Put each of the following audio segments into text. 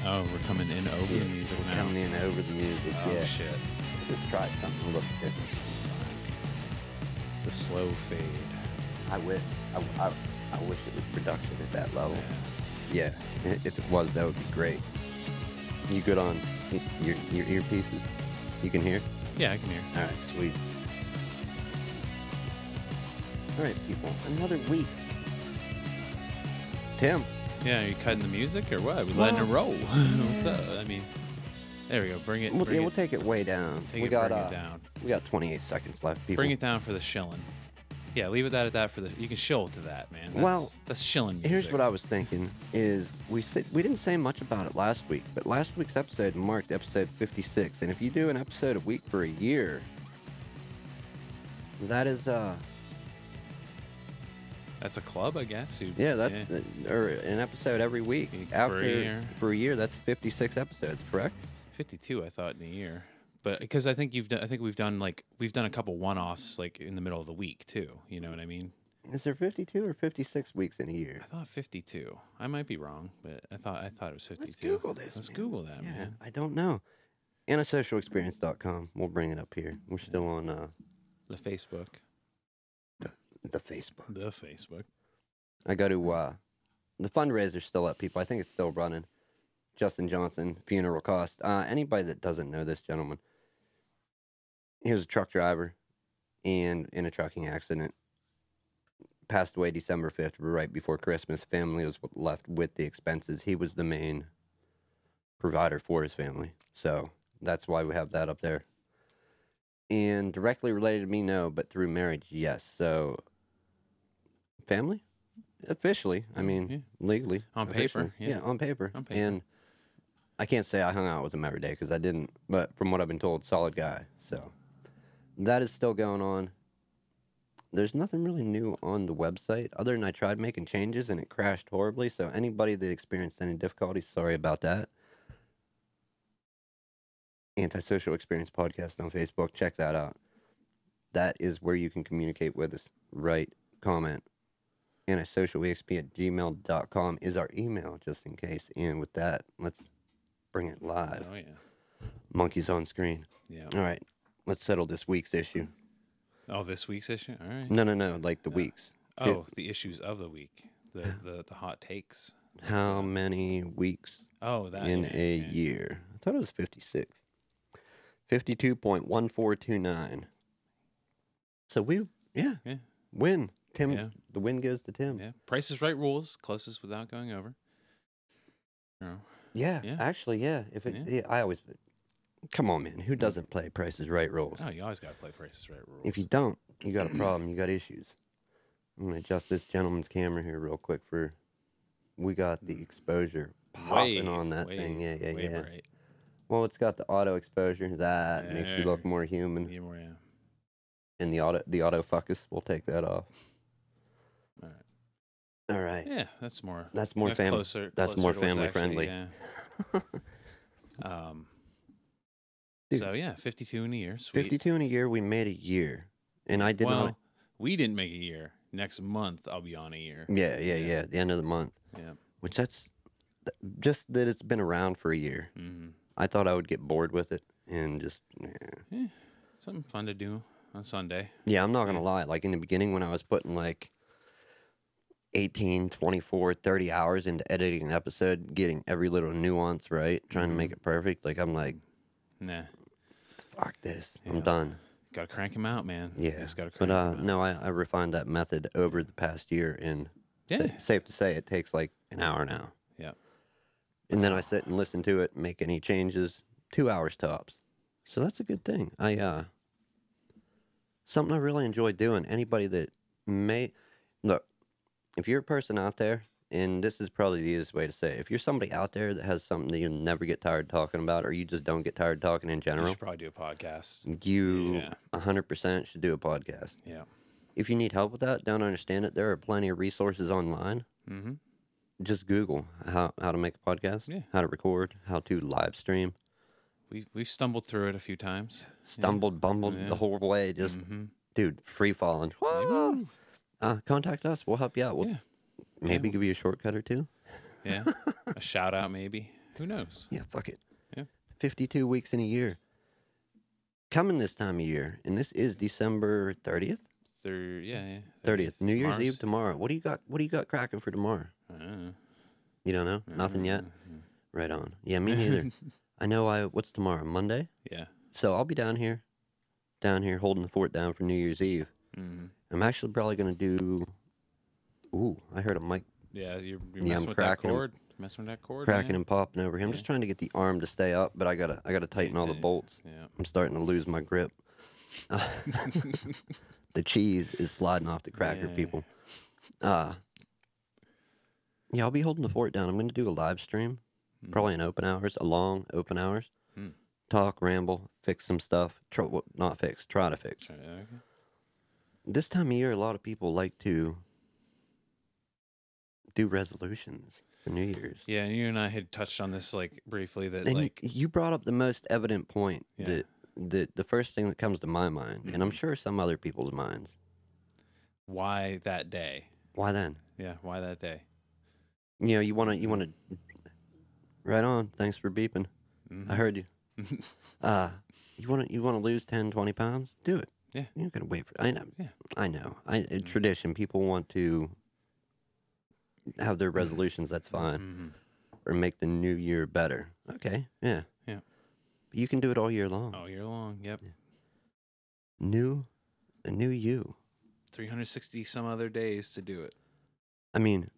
Oh, we're coming in over the music now. Coming in over the music, Oh, yeah. shit. Just try something a little different. The slow fade. I wish it was production at that level. Yeah, if it was, that would be great. You good on your earpieces? You can hear? Yeah, I can hear. All right, sweet. All right, people, another week. Tim. Yeah, are you cutting the music or what? Are we letting it roll? What's up? I mean, there we go. Bring it. We'll take it way down. Bring it down. We got 28 seconds left, people. Bring it down for the shilling. Yeah, leave it at that for the. You can shill to that, man. That's shilling music. Here's what I was thinking: is we didn't say much about it last week, but last week's episode marked episode 56, and if you do an episode a week for a year, that is That's a club, I guess. Or an episode every week. For a year, that's 56 episodes, correct? 52, I thought, in a year. But because I think we've done a couple one-offs like in the middle of the week too. You know what I mean? Is there 52 or 56 weeks in a year? I thought 52. I might be wrong, but I thought it was 52. Let's Google this. Let's Google that, yeah, man. I don't know. Antisocialexperience.com. We'll bring it up here. We're still on the Facebook. The Facebook. The Facebook. I go to the fundraiser's still up, people. I think it's still running. Justin Johnson funeral cost. Anybody that doesn't know this gentleman, he was a truck driver and in a trucking accident. Passed away December 5th, right before Christmas. Family was left with the expenses. He was the main provider for his family. So that's why we have that up there. And directly related to me, no, but through marriage, yes. So family? Officially. I mean, legally. On paper. Yeah, on paper. And I can't say I hung out with him every day because I didn't. But from what I've been told, solid guy. So that is still going on. There's nothing really new on the website other than I tried making changes and it crashed horribly. So anybody that experienced any difficulties, sorry about that. Antisocial Experience Podcast on Facebook. Check that out. That is where you can communicate with us. Write, comment. Antisocialexp@gmail.com is our email, just in case. And with that, let's bring it live. Oh, yeah. Monkeys on screen. Yeah. All right. Let's settle this week's issue. Oh, this week's issue? All right. No. Like the week's. Oh, the issues of the week. The hot takes. How many weeks in a year? I thought it was 56. 52.1429. So we win. Tim, the win goes to Tim. Yeah. Price is Right rules, closest without going over. Yeah. Actually, yeah. I always, come on, man. Who doesn't play Price is Right rules? Oh, you always got to play Price is Right rules. If you don't, you got a problem. You got issues. I'm going to adjust this gentleman's camera here real quick we got the exposure popping on that thing. Yeah. Bright. Well, it's got the auto exposure. That makes you look more human. Yeah. And the autofocus, we'll take that off. All right. Yeah, that's more closer. That's more family friendly. Yeah. So yeah, 52 in a year. Sweet. 52 in a year. We made a year, and I did not. We didn't make a year. Next month, I'll be on a year. Yeah. The end of the month. Yeah. Which that's just that it's been around for a year. Mm-hmm. I thought I would get bored with it and just. Something fun to do on Sunday. Yeah, I'm not gonna lie. Like in the beginning, when I was putting like 18, 24, 30 hours into editing an episode, getting every little nuance right, trying to make it perfect. Like, I'm like, nah, fuck this. I'm done. Got to crank them out, man. Yeah. Just got to crank them out. No, I refined that method over the past year, and safe to say it takes like an hour now. Yeah. And then I sit and listen to it, make any changes, 2 hours tops. So that's a good thing. Something I really enjoy doing. Anybody that look, if you're a person out there, and this is probably the easiest way to say it, if you're somebody out there that has something that you'll never get tired talking about, or you just don't get tired talking in general, you should probably do a podcast. You 100% should do a podcast. Yeah. If you need help with that, don't understand it, there are plenty of resources online. Mm-hmm. Just Google how to make a podcast, how to record, how to live stream. We've stumbled through it a few times. Bumbled the whole way. Just, dude, free falling. Contact us. We'll help you out. We'll maybe give you a shortcut or two. Yeah. A shout out, maybe. Who knows? Yeah, fuck it. Yeah. 52 weeks in a year. Coming this time of year, and this is December 30th? Yeah. 30th. New Year's Tomorrow's- Eve tomorrow. What do you got cracking for tomorrow? You don't know? Nothing yet? Right on. Yeah, me neither. I know what's tomorrow? Monday? Yeah. So I'll be down here holding the fort down for New Year's Eve. Mm-hmm. I'm actually probably going to do... Ooh, I heard a mic Yeah, you're Yeah, messing I'm with that cracking 'em. cord. Messing with that cord. cracking man. and popping over here. I'm just trying to get the arm to stay up, but I gotta tighten all the bolts. Yeah. I'm starting to lose my grip. The cheese is sliding off the cracker, Yeah. people. Yeah, I'll be holding the fort down. I'm going to do a live stream, probably in open hours, a long open hours. Mm. Talk, ramble, fix some stuff. Not fix, try to fix. Okay. This time of year, a lot of people like to do resolutions for New Year's. Yeah, and you and I had touched on this like briefly that And like you brought up the most evident point Yeah. that the first thing that comes to my mind, and I'm sure some other people's minds. why that day? Why then? Yeah, why that day? You know, you want to. Right on. Thanks for beeping. Mm-hmm. I heard you. You want to lose 10, 20 pounds? Do it. Yeah. You're not gonna wait for. I know. Yeah. I know. Tradition. People want to have their resolutions. That's fine. Mm-hmm. Or make the new year better. Okay. Yeah. Yeah. But you can do it all year long. All year long. Yep. A new you. 360 some other days to do it. I mean,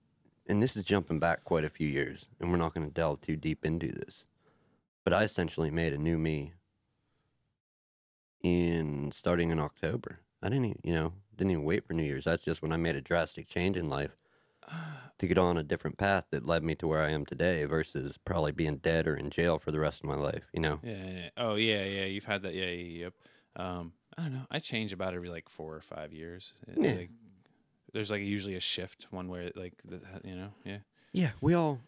and this is jumping back quite a few years, and we're not going to delve too deep into this. But I essentially made a new me starting in October. I didn't even wait for New Year's. That's just when I made a drastic change in life to get on a different path that led me to where I am today versus probably being dead or in jail for the rest of my life, you know? Yeah. Oh, yeah. You've had that. Yeah. Yep. I don't know. I change about every like 4 or 5 years. Yeah. Like, there's like usually a shift one where like yeah. Yeah, we all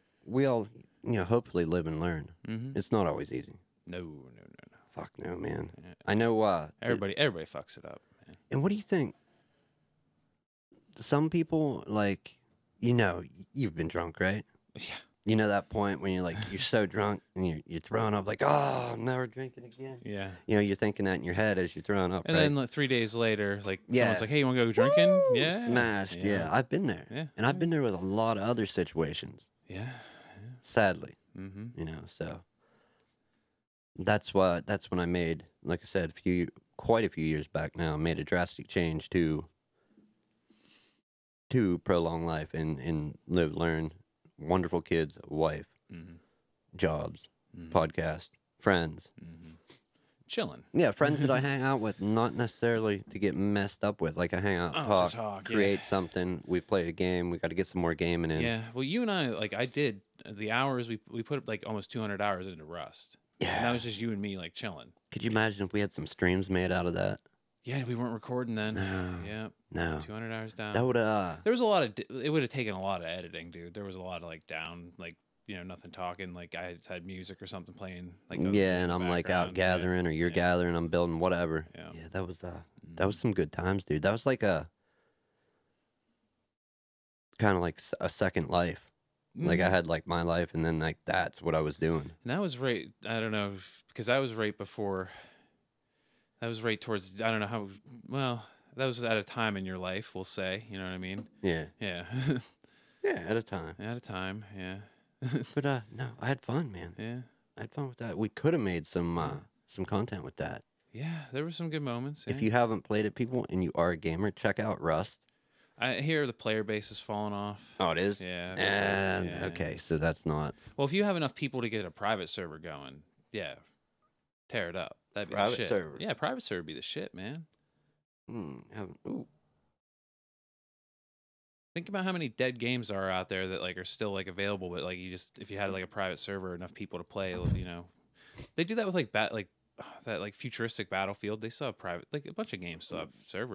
hopefully live and learn. Mm-hmm. It's not always easy. No. Fuck no, man. Yeah. I know. Everybody fucks it up, man. And what do you think? Some people, like, you've been drunk, right? Yeah. You know that point when you're so drunk and you're throwing up like, oh, I'm never drinking again. Yeah. You're thinking that in your head as you're throwing up, And right? then like 3 days later, like Yeah. someone's like, "Hey, you want to go drinking?" Woo! Yeah. Smashed. Yeah. I've been there. Yeah. And I've been there with a lot of other situations, Yeah. sadly. Mm-hmm. So that's when I made, like I said, quite a few years back now, made a drastic change to prolong life and live, learn, wonderful kids, wife, Mm-hmm. jobs, Mhm. podcast, friends. Mm-hmm. Chilling. Yeah, friends that I hang out with, not necessarily to get messed up with. Like I hang out, Oh, to talk, talk, create something. We play a game. We got to get some more gaming in. Yeah. Well, you and I, like, I did the hours we put like almost 200 hours into Rust. Yeah. And that was just you and me like chilling. Could you imagine if we had some streams made out of that? Yeah, we weren't recording then. No. Yeah. No. 200 hours down. That would There was a lot of. It would have taken a lot of editing, dude. There was a lot of like down, like nothing talking. Like I had music or something playing. Like other yeah, things in and the I'm like out background. gathering, or you're Yeah. gathering, I'm building, whatever. Yeah. Yeah, that was some good times, dude. That was like a kind of like a second life. Like I had like my life, and then like that's what I was doing. And that was right. I don't know because that was right before. That was right towards. I don't know how. Well, that was at a time in your life. We'll say. You know what I mean? Yeah, Yeah. yeah, at a time. At a time. Yeah. But no, I had fun, man. Yeah. I had fun with that. We could have made some content with that. Yeah. There were some good moments. If yeah. you haven't played it, people, and you are a gamer, check out Rust. I hear the player base has fallen off. Oh, it is. Yeah. And yeah. okay, so that's not Well, if you have enough people to get a private server going, yeah, tear it up. That'd be Private the shit. server. Yeah, private server would be the shit, man. Ooh. Think about how many dead games are out there that like are still like available, but like if you had like a private server, enough people to play, they do that with like that like futuristic Battlefield. They still have private, like a bunch of games still have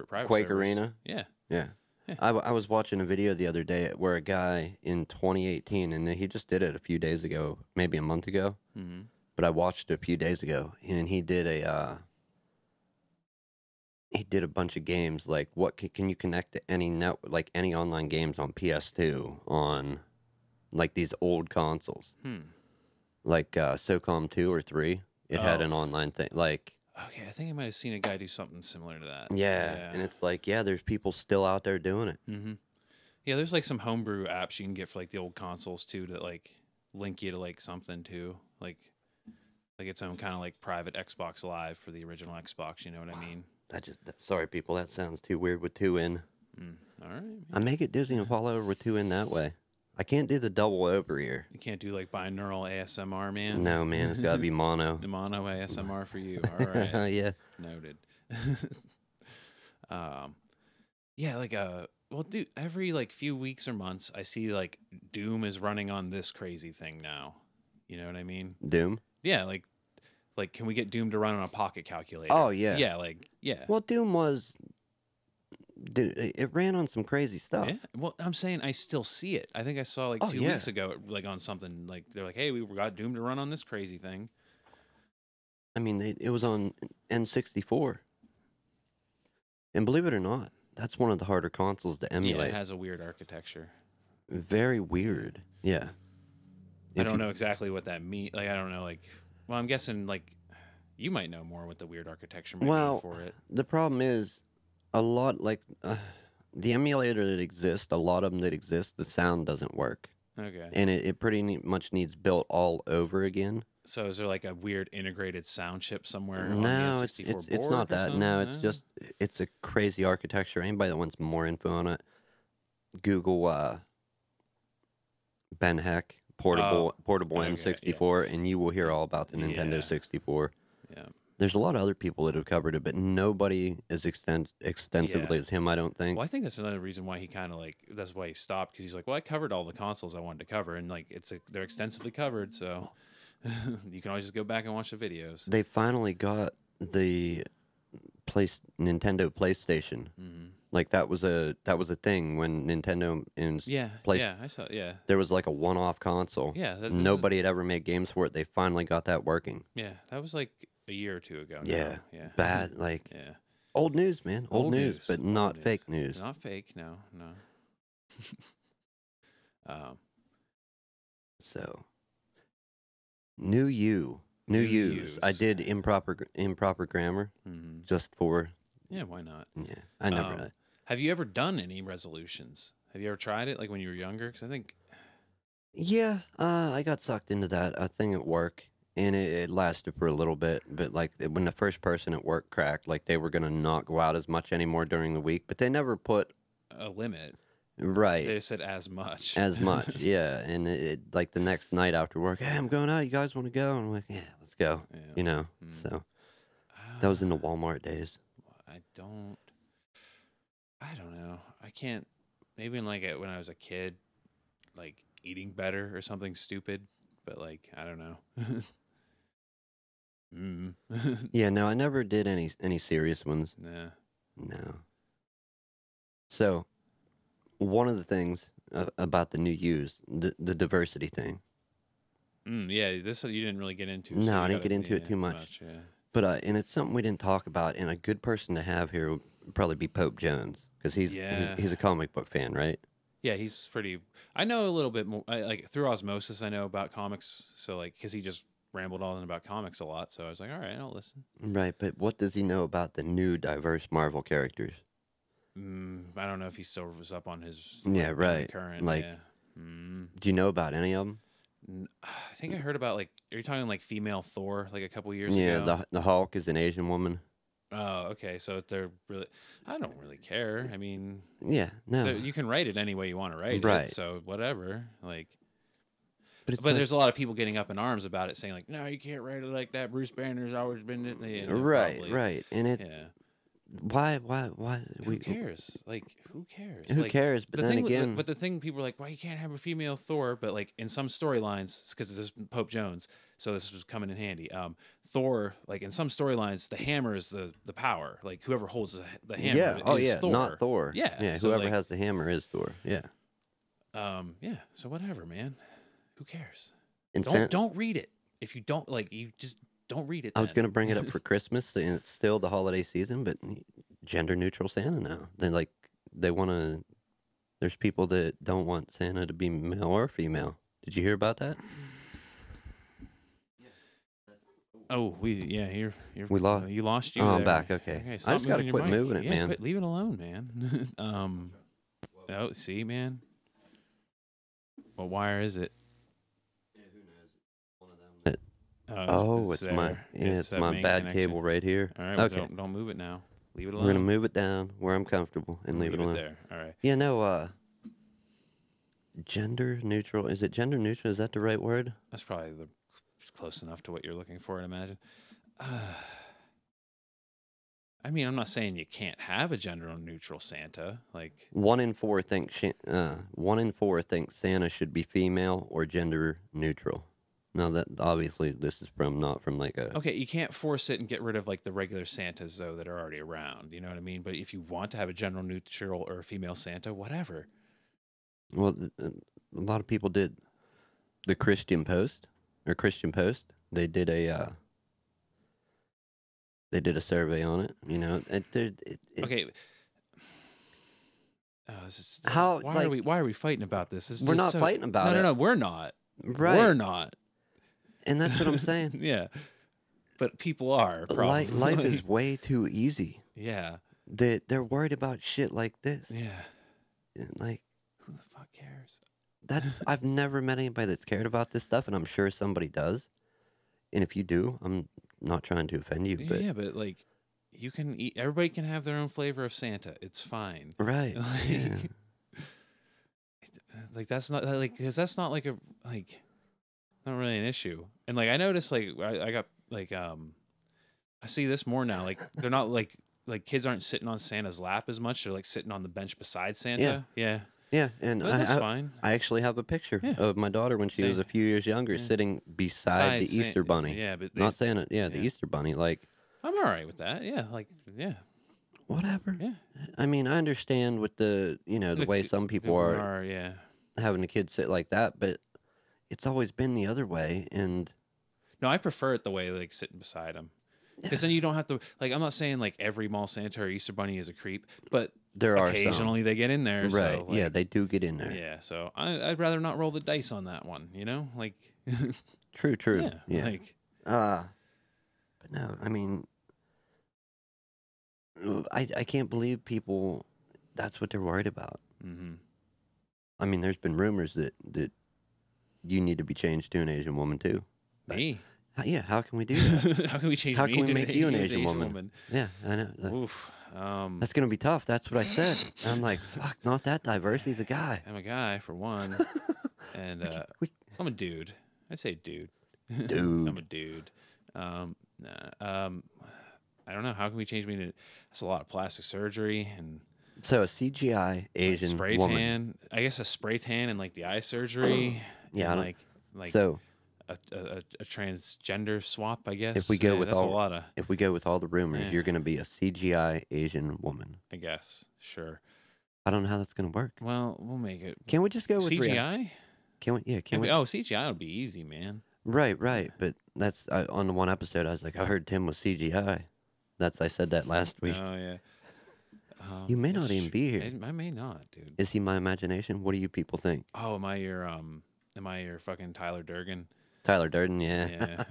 private Quake servers. Arena. Yeah. Yeah. Yeah. I was watching a video the other day where a guy in 2018, and he just did it a few days ago, maybe a month ago, Mm-hmm. but I watched it a few days ago, and he did a bunch of games. Like, what can you connect to any online games on PS2 on like these old consoles? like SOCOM 2 or 3. It had Oh, an online thing. Like, okay. I think I might have seen a guy do something similar to that. yeah, Yeah. and it's like, yeah, there's people still out there doing it. Mm-hmm. Yeah, there's like some homebrew apps you can get for like the old consoles too that like link you to like something too, like its own kind of like private Xbox Live for the original Xbox. You know what I mean? Sorry, people, that sounds too weird with 2 in. All right. Man. I make it Disney and fall over with 2 in that way. I can't do the double over ear. You can't do like binaural ASMR, man. No, man, it's got to be mono. The mono ASMR for you. All right. Yeah. Noted. Yeah, like well, dude, every like few weeks or months, I see like Doom is running on this crazy thing now. You know what I mean? Doom? Yeah, like can we get Doom to run on a pocket calculator? Oh, yeah. Yeah, like yeah. Well, Doom was... Dude, it ran on some crazy stuff. Yeah. Well, I'm saying I still see it. I think I saw like 2 weeks ago, like on something like they're like, "Hey, we got Doom to run on this crazy thing." I mean, it was on N64, and believe it or not, that's one of the harder consoles to Yeah, emulate. it has a weird architecture. Very weird. Yeah. I don't know exactly what that means. Like, I don't know. Like, well, I'm guessing like you might know more what the weird architecture might mean for it. The problem is a lot like the emulator that exists, a lot of them that exist, the sound doesn't work. Okay. And it pretty much needs built all over again. So is there like a weird integrated sound chip somewhere on the No, N64 board it's not or that. something? No, it's just it's a crazy architecture. Anybody that wants more info on it, Google Ben Heck portable okay, N64, and you will hear all about the Nintendo 64. Yeah. There's a lot of other people that have covered it, but nobody as extensively as him, I don't think. Well, I think that's another reason why he kind of like that's why he stopped, because he's like, well, I covered all the consoles I wanted to cover, and like they're extensively covered, so you can always just go back and watch the videos. They finally got the Nintendo PlayStation. Mm-hmm. Like that was a thing when Nintendo and I saw. Yeah, there was like a one-off console. Yeah, nobody had ever made games for it. They finally got that working. Yeah, that was like a year or two ago. Yeah, yeah, bad like yeah, old news, man. Old news, but not fake news. Not fake. No. So, new use. I did improper grammar just for. Yeah, why not? Yeah, I never. Have you ever done any resolutions? Have you ever tried it, like when you were younger? Because I think. Yeah, I got sucked into that thing at work, and it lasted for a little bit. But like when the first person at work cracked, like they were gonna not go out as much anymore during the week, but they never put a limit. Right. They just said as much. As much, yeah. And it like the next night after work, hey, I'm going out. You guys want to go? And I'm like, yeah, let's go. Yeah. You know. So that was in the Walmart days. I don't know. I can't. Maybe in like when I was a kid, like eating better or something stupid. But like I don't know. Yeah, no, I never did any serious ones. Nah. No. So, one of the things about the new use, the diversity thing. Yeah, this you didn't really get into. No, I didn't get into it too much. Yeah. But and it's something we didn't talk about, and a good person to have here would probably be Pope Jones, because he's a comic book fan, right? Yeah, he's pretty. I know a little bit more. Like through osmosis, I know about comics. So like, because he just rambled on about comics a lot, so I was like, all right, I'll listen. Right, but what does he know about the new diverse Marvel characters? I don't know if he still was up on his. Current. Like, do you know about any of them? I think I heard about like. Are you talking like female Thor? Like a couple years ago. Yeah, the Hulk is an Asian woman. Oh, okay. So they're really. I don't really care. I mean. Yeah, no. You can write it any way you want to write it. So whatever. Like. But like, there's a lot of people getting up in arms about it, saying like, "No, you can't write it like that. Bruce Banner's always been right, and it. Yeah. Why? Who cares? Like, who cares? Who cares? But then again, but the thing, people are like, "Why you can't have a female Thor?" But like in some storylines, because this is Pope Jones, so this was coming in handy. Thor, like in some storylines, the hammer is the power. Like whoever holds the hammer, is Thor. Not Thor. Yeah, so whoever has the hammer is Thor. Yeah. Yeah. So whatever, man. Who cares? And don't read it. If you don't like, you just don't read it. I was going to bring it up for Christmas, and it's still the holiday season, but gender neutral Santa now. They want to. There's people that don't want Santa to be male or female. Did you hear about that? Oh, you're We lost. you lost you Oh, there. I'm back. Okay. Okay, I stop just gotta moving your quit mic. moving it, Yeah, man. quit, leave it alone, man. Oh, see, man. What wire is it? Oh, it's it's my there. it's that my main bad connection. cable right here. All right, well, Okay. don't move it now. Leave it We're alone. gonna move it down where I'm comfortable and leave it alone. there. All right. Yeah, no, gender neutral. Is it gender neutral? Is that the right word? That's probably close enough to what you're looking for, I'd imagine. I mean, I'm not saying you can't have a gender neutral Santa. Like 1 in 4 think 1 in 4 think Santa should be female or gender neutral. Now that obviously this is not from like a. okay, you can't force it and get rid of like the regular Santas though that are already around. You know what I mean? But if you want to have a gender neutral or a female Santa, whatever. Well, a lot of people did. The Christian Post. They did a survey on it. You know, Okay. This is, How, why are we fighting about this? We're not fighting about it. No, we're not. Right. We're not. And that's what I'm saying. Yeah. But people are. Probably. Life is way too easy. Yeah. They're worried about shit like this. Yeah. Like, who the fuck cares? I've never met anybody that's cared about this stuff, and I'm sure somebody does. And if you do, I'm not trying to offend you, but yeah, but like, you can eat. Everybody can have their own flavor of Santa. It's fine. Right. Yeah. Like that's not like because that's not like not really an issue. And like I noticed like I got like I see this more now. Like they're not like kids aren't sitting on Santa's lap as much. They're like sitting on the bench beside Santa. Yeah. Yeah, and that's fine. I actually have a picture of my daughter when she was a few years younger, sitting beside the Easter Bunny. Yeah, but not Santa. Yeah, the Easter Bunny. Like, I'm all right with that. Yeah, like whatever. Yeah. I mean, I understand with the the way some people are having the kids sit like that, but it's always been the other way. And no, I prefer it the way like sitting beside them. Because then you don't have to like. I'm not saying like every mall Santa or Easter Bunny is a creep, but there are occasionally they get in there. Right? So, like, yeah, they do get in there. Yeah, so I'd rather not roll the dice on that one. You know, like. True. Yeah. Like. But no, I mean, I can't believe people. That's what they're worried about. Mm-hmm. I mean, there's been rumors that you need to be changed to an Asian woman too. Me. Yeah, how can we do that? How can we change? How can we make you an Asian woman? Yeah, I know. Oof. That's gonna be tough. That's what I said. I'm like, fuck, not that diverse. He's a guy. I'm a guy for one, and I'm a dude. I say dude. Dude. I'm a dude. I don't know. How can we change me to? That's a lot of plastic surgery and. So a CGI Asian spray woman. tan. I guess a spray tan and like the eye surgery. Yeah, and like so. A transgender swap, I guess. If we go with that's all, a lot of. If we go with all the rumors, you're going to be a CGI Asian woman. I guess, sure. I don't know how that's going to work. Well, we'll make it. Can we just go with CGI? Can we? Yeah, can we? Oh, CGI would be easy, man. Right. But that's on the one episode. I was like, I heard Tim was CGI. I said that last week. Oh yeah. You may not even be here. I may not, dude. Is he my imagination? What do you people think? Oh, am I your fucking Tyler Durden? Tyler Durden, yeah.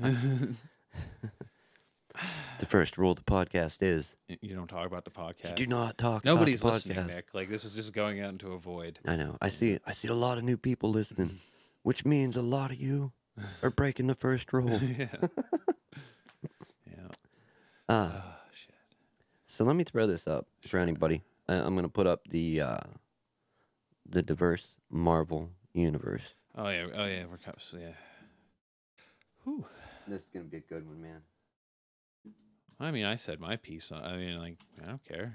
The first rule of the podcast is you don't talk about the podcast. You do not talk. Nobody's about the listening, podcast. Nick. Like this is just going out into a void. I know. I see a lot of new people listening, which means a lot of you are breaking the first rule. Yeah. Oh shit. So let me throw this up for anybody. I'm going to put up the diverse Marvel universe. Oh yeah. Yeah. Whew. This is going to be a good one, man. I mean, I said my piece. I mean, like, I don't care.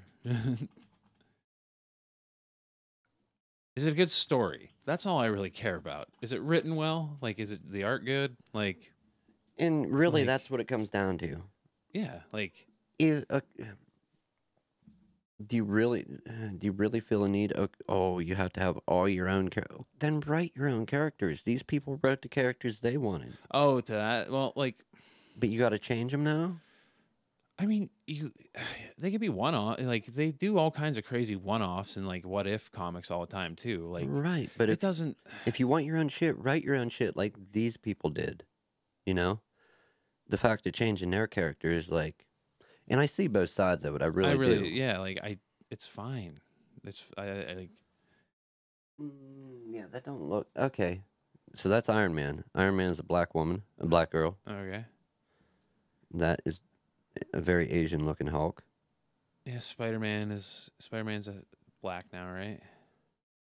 Is it a good story? That's all I really care about. Is it written well? Like, is it the art good? Like, and really, that's what it comes down to. Yeah, like, do you really feel a need? Oh, you have to have all your own. Then write your own characters. These people wrote the characters they wanted. Oh, to that. Well, like, but you got to change them now. I mean, they could be one-off. Like they do all kinds of crazy one-offs and like what if comics all the time too. Like right, but it doesn't. If you want your own shit, write your own shit like these people did. You know, the fact of changing their characters, like, and I see both sides of it. I I really really, do. yeah, like it's fine. I like. Yeah, that don't look okay. So that's Iron Man. Iron Man is a black woman, a black girl. Okay. That is a very Asian-looking Hulk. Yeah, Spider-Man's a black now, right?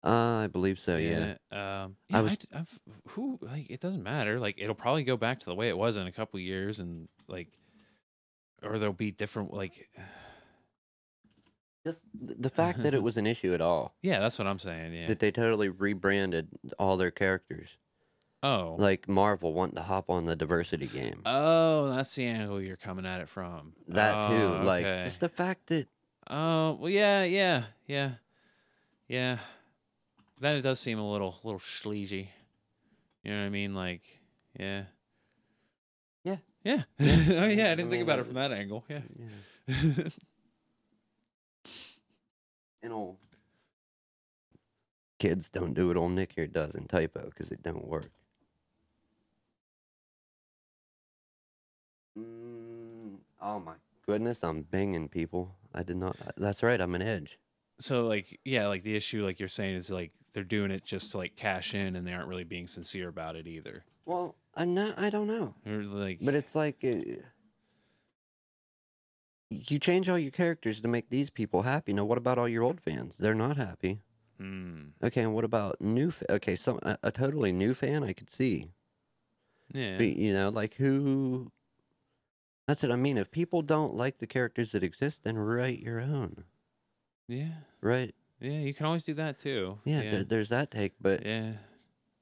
I believe so. Yeah. Yeah. I Yeah. was Who like it doesn't matter. Like it'll probably go back to the way it was in a couple years, and like, or there'll be different like. just the fact that it was an issue at all. Yeah, that's what I'm saying. Yeah. That they totally rebranded all their characters. Oh. Like Marvel wanting to hop on the diversity game. Oh, that's the angle you're coming at it from. That too. Oh, Like okay. just the fact that Oh, well, yeah. Then it does seem a little sleazy. You know what I mean? Like, yeah. Yeah. Yeah. Oh, yeah. I didn't I think mean, about it from that angle. Yeah. and old kids don't do what old Nick here does in typo because it don't work. Oh my goodness, I'm binging people. I did not. That's right. I'm an edge. So, like, yeah, like the issue, like you're saying, is like they're doing it just to like cash in, and they aren't really being sincere about it either. Well, I'm not. I don't know. Or like, But it's like you change all your characters to make these people happy. Now, what about all your old fans? They're not happy. Okay, and what about new? Okay, so a totally new fan I could see. yeah, But, you know, like who? That's what I mean. If people don't like the characters that exist, then write your own. yeah, Right? yeah. You can always do that too. Yeah. Yeah, There's that take, but yeah.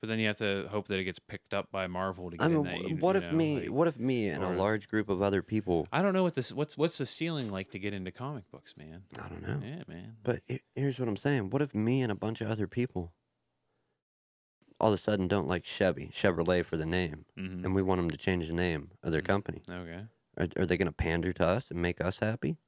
But then you have to hope that it gets picked up by Marvel to get I in mean, that. what you if know, me? like, What if me and a or- large group of other people? I don't know what this. What's the ceiling like to get into comic books, man? I don't know. Yeah, man. But here's what I'm saying. What if me and a bunch of other people all of a sudden don't like Chevrolet for the name, Mm-hmm. and we want them to change the name of their company? Okay. Are they going to pander to us and make us happy?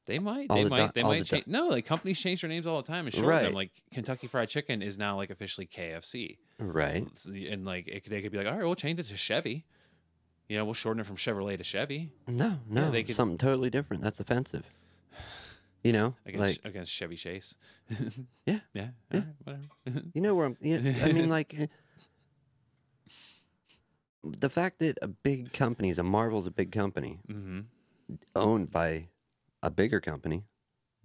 They might. All They the might. ti- They all might the ti- change. No, like companies change their names all the time and shorten them. Right. Like Kentucky Fried Chicken is now like officially KFC. Right. And like they could be like, all right, we'll change it to Chevy. You know, we'll shorten it from Chevrolet to Chevy. No, they could- something totally different. That's offensive. You know, Against Chevy Chase. Yeah. Yeah. Yeah. All right, whatever. you know where I'm. I mean, like the fact that a big company's a Marvel's a big company Mm-hmm. owned by a bigger company,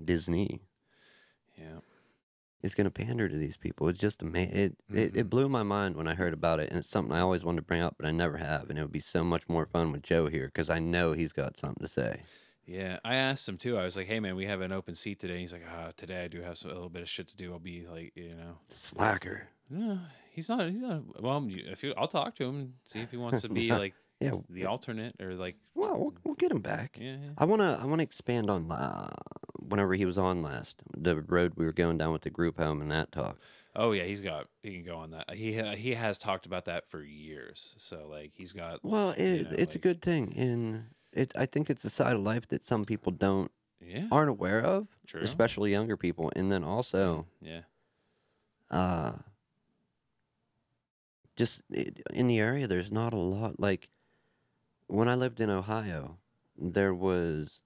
Disney, Yeah. is going to pander to these people. It's just it blew my mind when I heard about it, and it's something I always wanted to bring up, but I never have. And it would be so much more fun with Joe here because I know he's got something to say. Yeah, I asked him too. I was like, "Hey, man, we have an open seat today." He's like, today I do have a little bit of shit to do. I'll be like, you know." Slacker. No, he's not. He's not. Well, I'll talk to him and see if he wants to be like Yeah. the alternate or like. Well, we'll get him back. Yeah. I wanna expand on whenever he was on last, the road we were going down with the group home and that talk. Oh yeah, he can go on that. He has talked about that for years. So like he's got. Well, it's a like- good thing, and I think it's a side of life that some people Yeah. aren't aware of, True. especially younger people, and then also Yeah. just in the area, there's not a lot. Like when I lived in Ohio, there was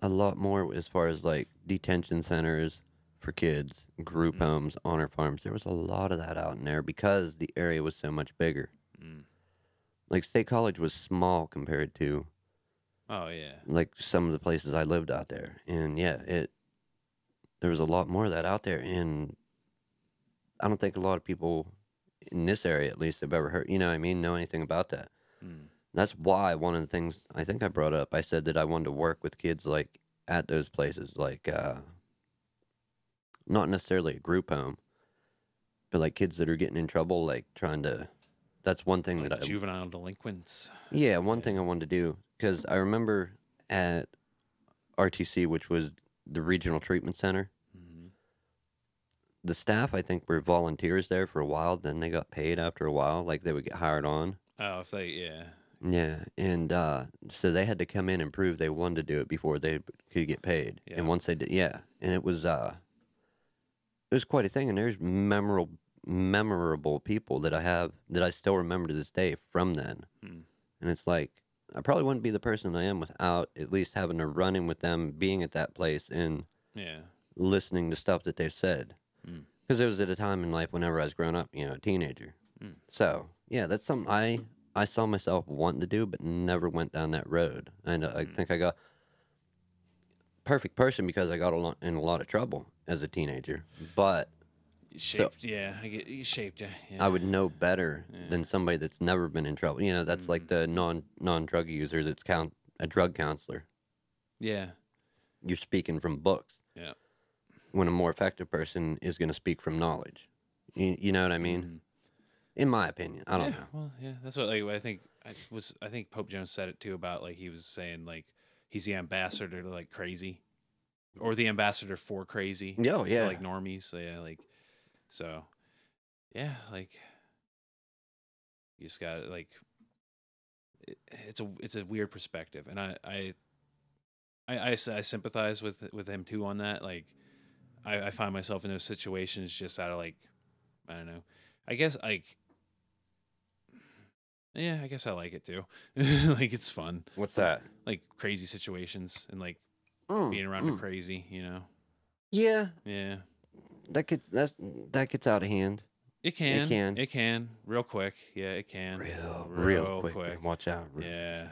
a lot more as far as like detention centers for kids, group homes, honor farms. There was a lot of that out in there because the area was so much bigger. Like State College was small compared to Oh yeah. like some of the places I lived out there, and yeah, there was a lot more of that out there, and I don't think a lot of people in this area, at least, have ever heard. You know what I mean? Know anything about that? That's why one of the things I think I brought up, I said that I wanted to work with kids like at those places, like not necessarily a group home, but like kids that are getting in trouble, like trying to. That's one thing Like that juvenile delinquents. Yeah, one thing I wanted to do, because I remember at RTC, which was the Regional Treatment Center, the staff, I think, were volunteers there for a while. Then they got paid after a while, like they would get hired on. Oh, if they yeah. Yeah, and so they had to come in and prove they wanted to do it before they could get paid. Yeah. And once they did, yeah, and it was quite a thing. And there's memorable people that I still remember to this day from then. And And it's like, I probably wouldn't be the person I am without at least having a run in with them, being at that place and Yeah. listening to stuff that they've said. Mm. Because it was at a time in life whenever I was growing up, a teenager. Mm. So, yeah, that's something I saw myself wanting to do, but never went down that road. And I think I got perfect person because I got in a lot of trouble as a teenager. But Shaped, yeah. I get you shaped, yeah. I would know better Yeah. than somebody that's never been in trouble. That's like the non-drug user that's a drug counselor. Yeah. You're speaking from books. Yeah. When a more effective person is going to speak from knowledge. You know what I mean? Mhm. In my opinion, I don't know. Well, yeah, that's what I think. I think Pope Jones said it too about like he was saying like he's the ambassador to like crazy, or the ambassador for crazy. Oh, yeah. To like normies. So yeah, like you just got like it's a weird perspective, and I sympathize with him too on that. Like I find myself in those situations just out of like I don't know. I guess like. Yeah, I guess I like it too. Like it's fun. What's that? Like crazy situations and like Mm, being around the crazy, Yeah, Yeah. that gets out of hand. It can. It can. It can. Real quick. Yeah, it can. Real quick. Man. Watch out. Yeah.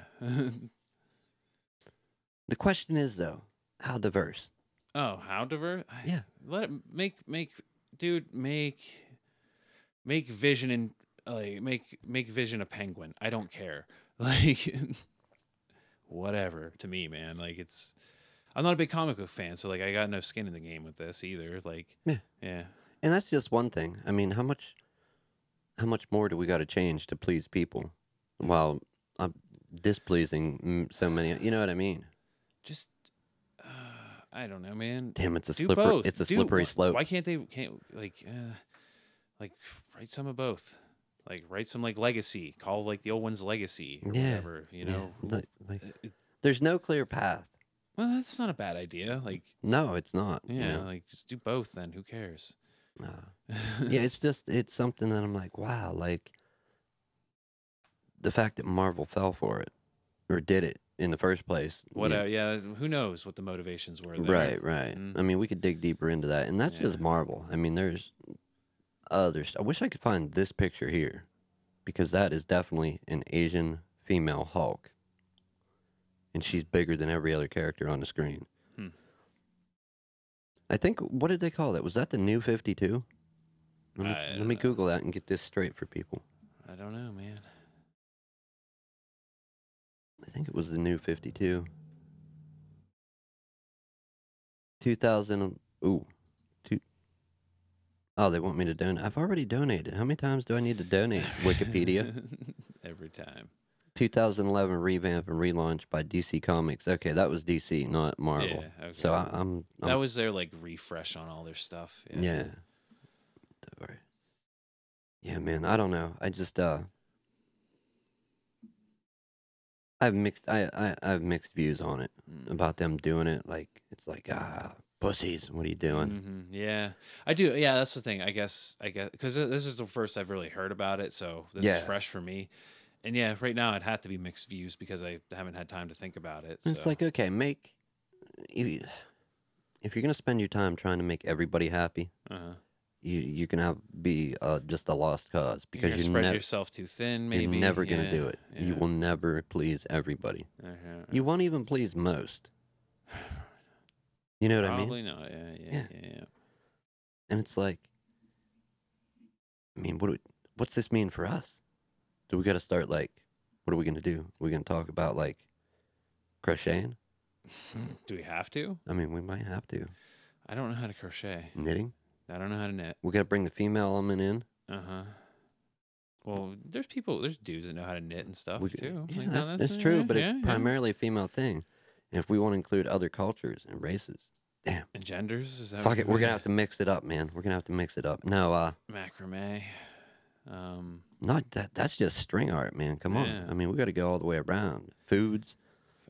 The question is though, how diverse? Oh, how diverse? Yeah. Let it make Vision and like make Vision a penguin. I don't care. Like whatever to me, man. Like I'm not a big comic book fan, so like I got no skin in the game with this either. Like yeah. And that's just one thing. I mean, how much more do we got to change to please people while I'm displeasing so many? You know what I mean? Just I don't know, man. Damn, it's a Do slippery. both. It's a slippery slope. Why can't like write some of both? Like write some like legacy. Call like the old ones legacy or whatever. You know. Like, there's no clear path. Well, that's not a bad idea. Like No, it's not. yeah, like just do both. Then who cares? Yeah, it's something that I'm like, wow, like the fact that Marvel fell for it or did it in the first place. Whatever. Yeah. Who knows what the motivations were there? Right. I mean, we could dig deeper into that, and that's just Marvel. I mean, there's others. I wish I could find this picture here, because that is definitely an Asian female Hulk, and she's bigger than every other character on the screen. I think, what did they call that? Was that the New 52? Let me Google that and get this straight for people. I don't know, man. I think it was the New 52. 2000. Ooh. Oh, they want me to donate. I've already donated. How many times do I need to donate? Wikipedia. Every time. 2011 revamp and relaunch by DC Comics. Okay, that was DC, not Marvel. Yeah, okay. So I'm that was their like refresh on all their stuff. Yeah. Yeah, man. I don't know. I just I've mixed views on it about them doing it. Like it's like pussies. What are you doing? Mm-hmm. Yeah, I do. Yeah, that's the thing. I guess because this is the first I've really heard about it, so this is fresh for me. And yeah, right now it had to be mixed views because I haven't had time to think about it. So. It's like, okay, if you're gonna spend your time trying to make everybody happy, you're gonna be just a lost cause because you spread yourself too thin. Maybe you're never gonna do it. Yeah. You will never please everybody. You won't even please most. You know what I mean? Probably not. Yeah. And it's like, I mean, what's this mean for us? Do we got to start like, what are we gonna do? We're gonna talk about like crocheting. Do we have to? I mean, we might have to. I don't know how to crochet. Knitting. I don't know how to knit. We got to bring the female element in. Well, there's dudes that know how to knit and stuff too. Yeah, like, that's true, but it's primarily a female thing. And if we want to include other cultures and races, damn. And genders, is that fuck it? We're gonna have to mix it up, man. We're gonna have to mix it up. No, macrame. Not that. That's just string art, man. Come on. I mean, we got to go all the way around. Foods.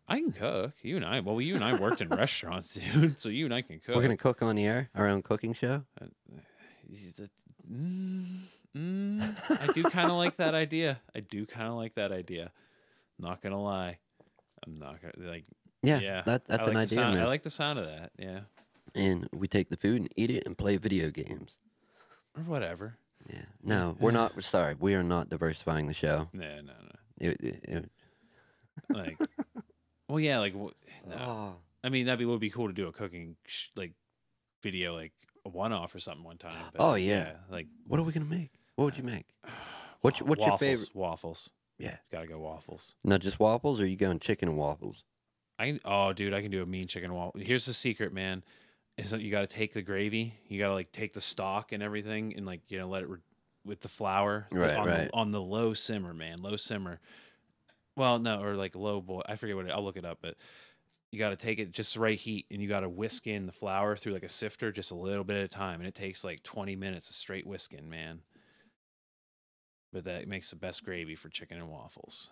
I can cook. You and I worked in restaurants, dude. So you and I can cook. We're gonna cook on the air, our own cooking show. I do kind of like that idea. Not gonna lie, I'm not gonna like. Yeah, Yeah, that's I an like the idea, sound. I man. like the sound of that. Yeah, And we take the food and eat it and play video games. or whatever. Yeah. Yeah. No, we're not. Sorry, we are not diversifying the show. No, no, no. It, Like, well, yeah, like no. oh. I mean, would be cool to do a cooking like video, like a one-off or something one time. But, Oh, yeah. like What are we gonna make? What would you make? What's your waffles, favorite? Waffles. Yeah. Gotta go waffles. Not just waffles, or are you going chicken and waffles? Dude, I can do a mean chicken waffle. Here's the secret, man. Is that you got to take the gravy, you got to like take the stock and everything, and like let it with the flour, Right. on the low simmer, man, low simmer. Well, no, or like low boil. I forget what I'll look it up, but you got to take it just the right heat, and you got to whisk in the flour through like a sifter, just a little bit at a time, and it takes like 20 minutes of straight whisking, man. But that makes the best gravy for chicken and waffles,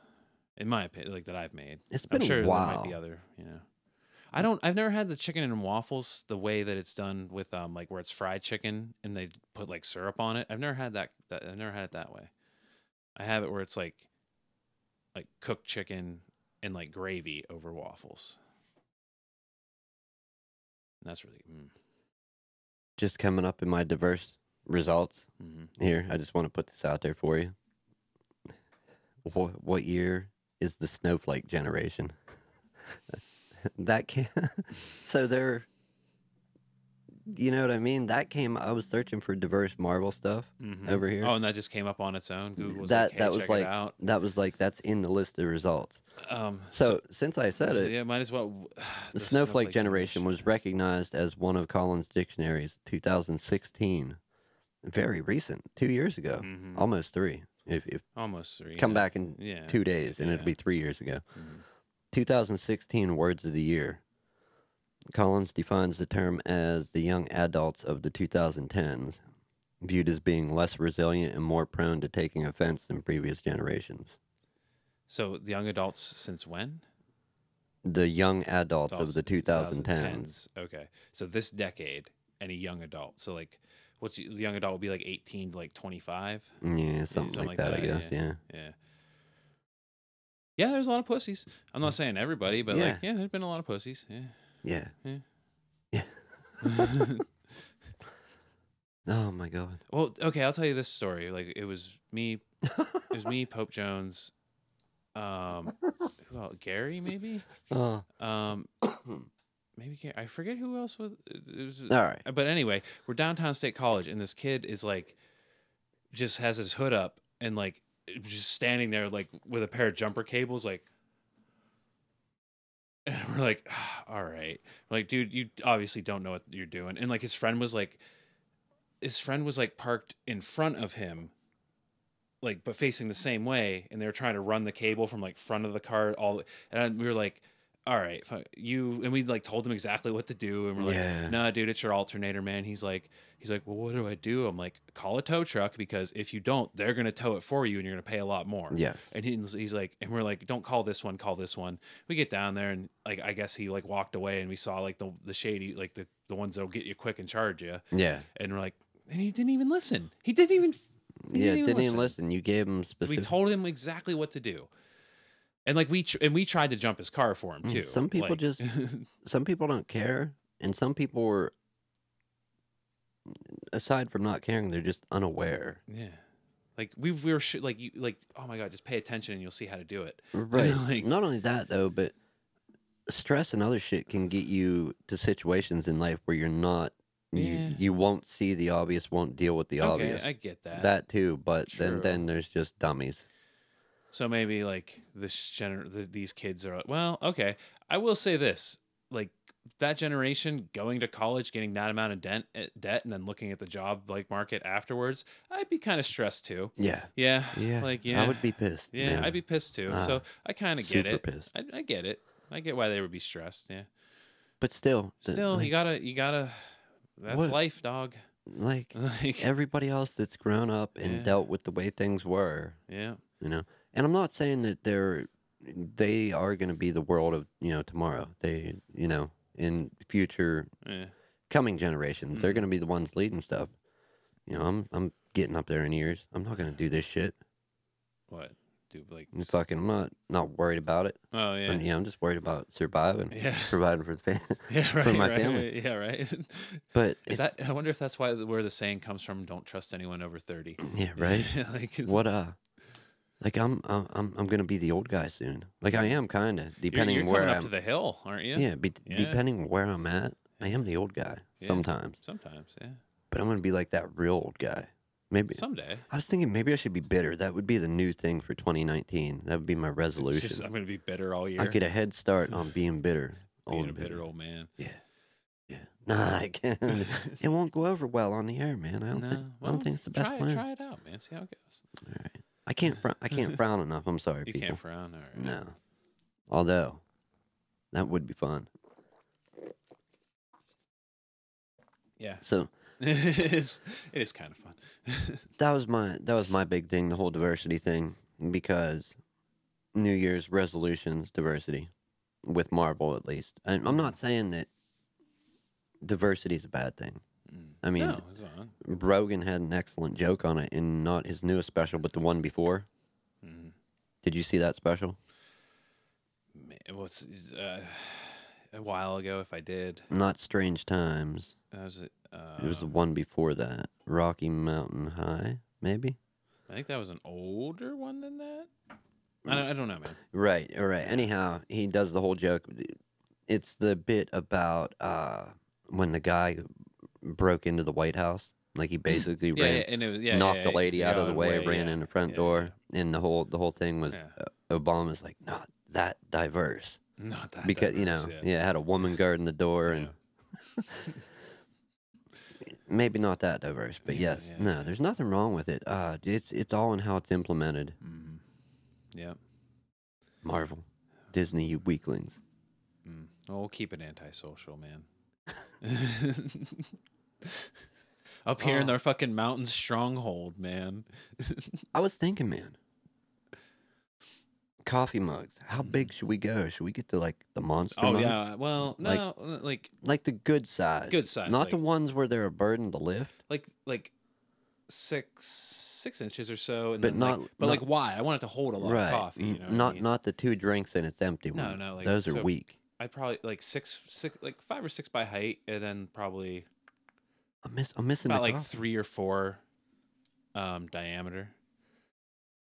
in my opinion, like that I've made. It's I'm been sure a there while. might be other, I've never had the chicken and waffles the way that it's done with like where it's fried chicken and they put like syrup on it. I've never had that I've never had it that way. I have it where it's like cooked chicken and like gravy over waffles. And that's really Just coming up in my diverse results mm-hmm. here. I just want to put this out there for you. What year is the snowflake generation? That came. So they're. You know what I mean? That came. I was searching for diverse Marvel stuff over here. Oh, and that just came up on its own. Google was that like, hey, was check like it out. that was like that's in the list of results. So since I said it, yeah, might as well. the snowflake generation was recognized as one of Collins Dictionary's 2016. Very recent, 2 years ago, almost 3. If almost 3, come back in 2 days, and it'll be 3 years ago. 2016 words of the year. Collins defines the term as the young adults of the 2010s, viewed as being less resilient and more prone to taking offense than previous generations. So the young adults since when? The young adults of the 2010s. Okay, so this decade, any young adult. So like, what's the young adult would be like 18 to like 25? Yeah, something like that, I guess. Yeah. Yeah, there's a lot of pussies. I'm not saying everybody, but like, there's been a lot of pussies. Yeah. Oh my God. Well, okay, I'll tell you this story. Like, it was me, Pope Jones, who else? Gary, maybe. Maybe Gary. I forget who else was. It was. All right. But anyway, we're downtown State College, and this kid is like, just has his hood up and like just standing there like with a pair of jumper cables, like. And we're like, all right. We're like, dude, you obviously don't know what you're doing. And like his friend was like parked in front of him, like, but facing the same way. And they were trying to run the cable from like front of the car and we were like, all right, and we like told him exactly what to do. And we're like, nah, dude, it's your alternator, man. He's like, well, what do I do? I'm like, call a tow truck, because if you don't, they're going to tow it for you and you're going to pay a lot more. Yes. And he's like, and we're like, don't call this one, call this one. We get down there and like, I guess he like walked away and we saw like the shady, like the ones that'll get you quick and charge you. Yeah. And we're like, and he didn't even listen. He didn't even listen. You gave him specific. We told him exactly what to do. And like we tried to jump his car for him too. Some people some people don't care, and some people were, aside from not caring, they're just unaware. Yeah, like we were like you like, oh my God, just pay attention and you'll see how to do it. Right. Like, not only that though, but stress and other shit can get you to situations in life where you're not. You won't see the obvious, won't deal with the obvious. I get that. That too, but then there's just dummies. So maybe like these kids are like, well, okay. I will say this, like that generation going to college, getting that amount of debt, and then looking at the job like market afterwards, I'd be kind of stressed too. Yeah. Like I would be pissed. Yeah, man. I'd be pissed too. So I kind of get it. Super pissed. I get it. I get why they would be stressed. Yeah. But still, like, you gotta. That's life, dog. Like everybody else that's grown up and dealt with the way things were. Yeah. You know. And I'm not saying that they are going to be the world of, tomorrow. They, in future coming generations, they're going to be the ones leading stuff. I'm getting up there in years. I'm not going to do this shit. What? do like. Fucking, I'm not worried about it. Oh yeah. Yeah, I'm just worried about surviving. Yeah. Providing for the Yeah, right, for my right, family. right, yeah, right. But is that? I wonder if that's where the saying comes from. Don't trust anyone over 30. Yeah, right. Like What like I'm gonna be the old guy soon. Like I am kind of depending you're where coming up I'm. to the hill, aren't you? Yeah, Yeah. depending where I'm at, I am the old guy Yeah. sometimes. Sometimes, yeah. But I'm gonna be like that real old guy. Maybe someday. I was thinking maybe I should be bitter. That would be the new thing for 2019. That would be my resolution. I'm gonna be bitter all year. I'll get a head start on being bitter. Being a bitter old man. Yeah. Yeah. Nah, I can't. It won't go over well on the air, man. I don't think it's the best plan. Try it out, man. See how it goes. All right. I can't frown enough. I'm sorry, You people. can't frown. All right. No. Although, that would be fun. Yeah. So it is kind of fun. that was my big thing, the whole diversity thing, because New Year's resolutions, diversity, with Marvel at least. And I'm not saying that diversity is a bad thing. I mean, No, it's not. Rogan had an excellent joke on it in not his newest special, but the one before. Mm-hmm. Did you see that special? What's a while ago? If I did, Not Strange Times. that was it. It was the one before that. Rocky Mountain High, maybe? I think that was an older one than that. I don't know, man. Right. Anyhow, he does the whole joke. It's the bit about when the guy broke into the White House. Like he basically knocked the lady out of the way, ran in the front door, and the whole thing was Obama's like not that diverse. Not that because diverse, it had a woman guarding the door and maybe not that diverse, but yes, no, there's nothing wrong with it. It's all in how it's implemented. Mm-hmm. Yeah. Marvel, Disney, you weaklings. Well, we'll keep it antisocial, man. Up here in our fucking mountain stronghold, man. I was thinking, man. Coffee mugs. How big should we go? Should we get to like the monster mugs? Yeah. Well, no, like the good size. Good size, not like, the ones where they're a burden to lift. Like 6 inches or so, and but then not. But like why? I want it to hold a lot of coffee. You know not the 2 drinks and it's empty. No, one. no. Like, those are weak. I'd probably like 5 or 6 by height, and then probably. I'm missing about the like coffee. 3 or 4 diameter.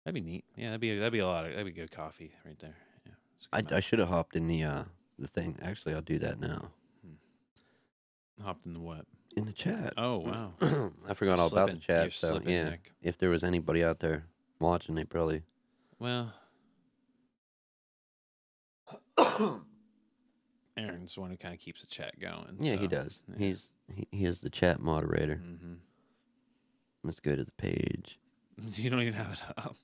That'd be neat. Yeah, that'd be good coffee right there. Yeah, I should have hopped in the thing. Actually, I'll do that now. Hopped in the what? In the chat. Oh wow. I forgot all about the chat. So yeah, Nick. if there was anybody out there watching, they probably. Well, Aaron's the one who kind of keeps the chat going. Yeah, so, he does. Yeah. He is the chat moderator. Mm-hmm. Let's go to the page. You don't even have it up.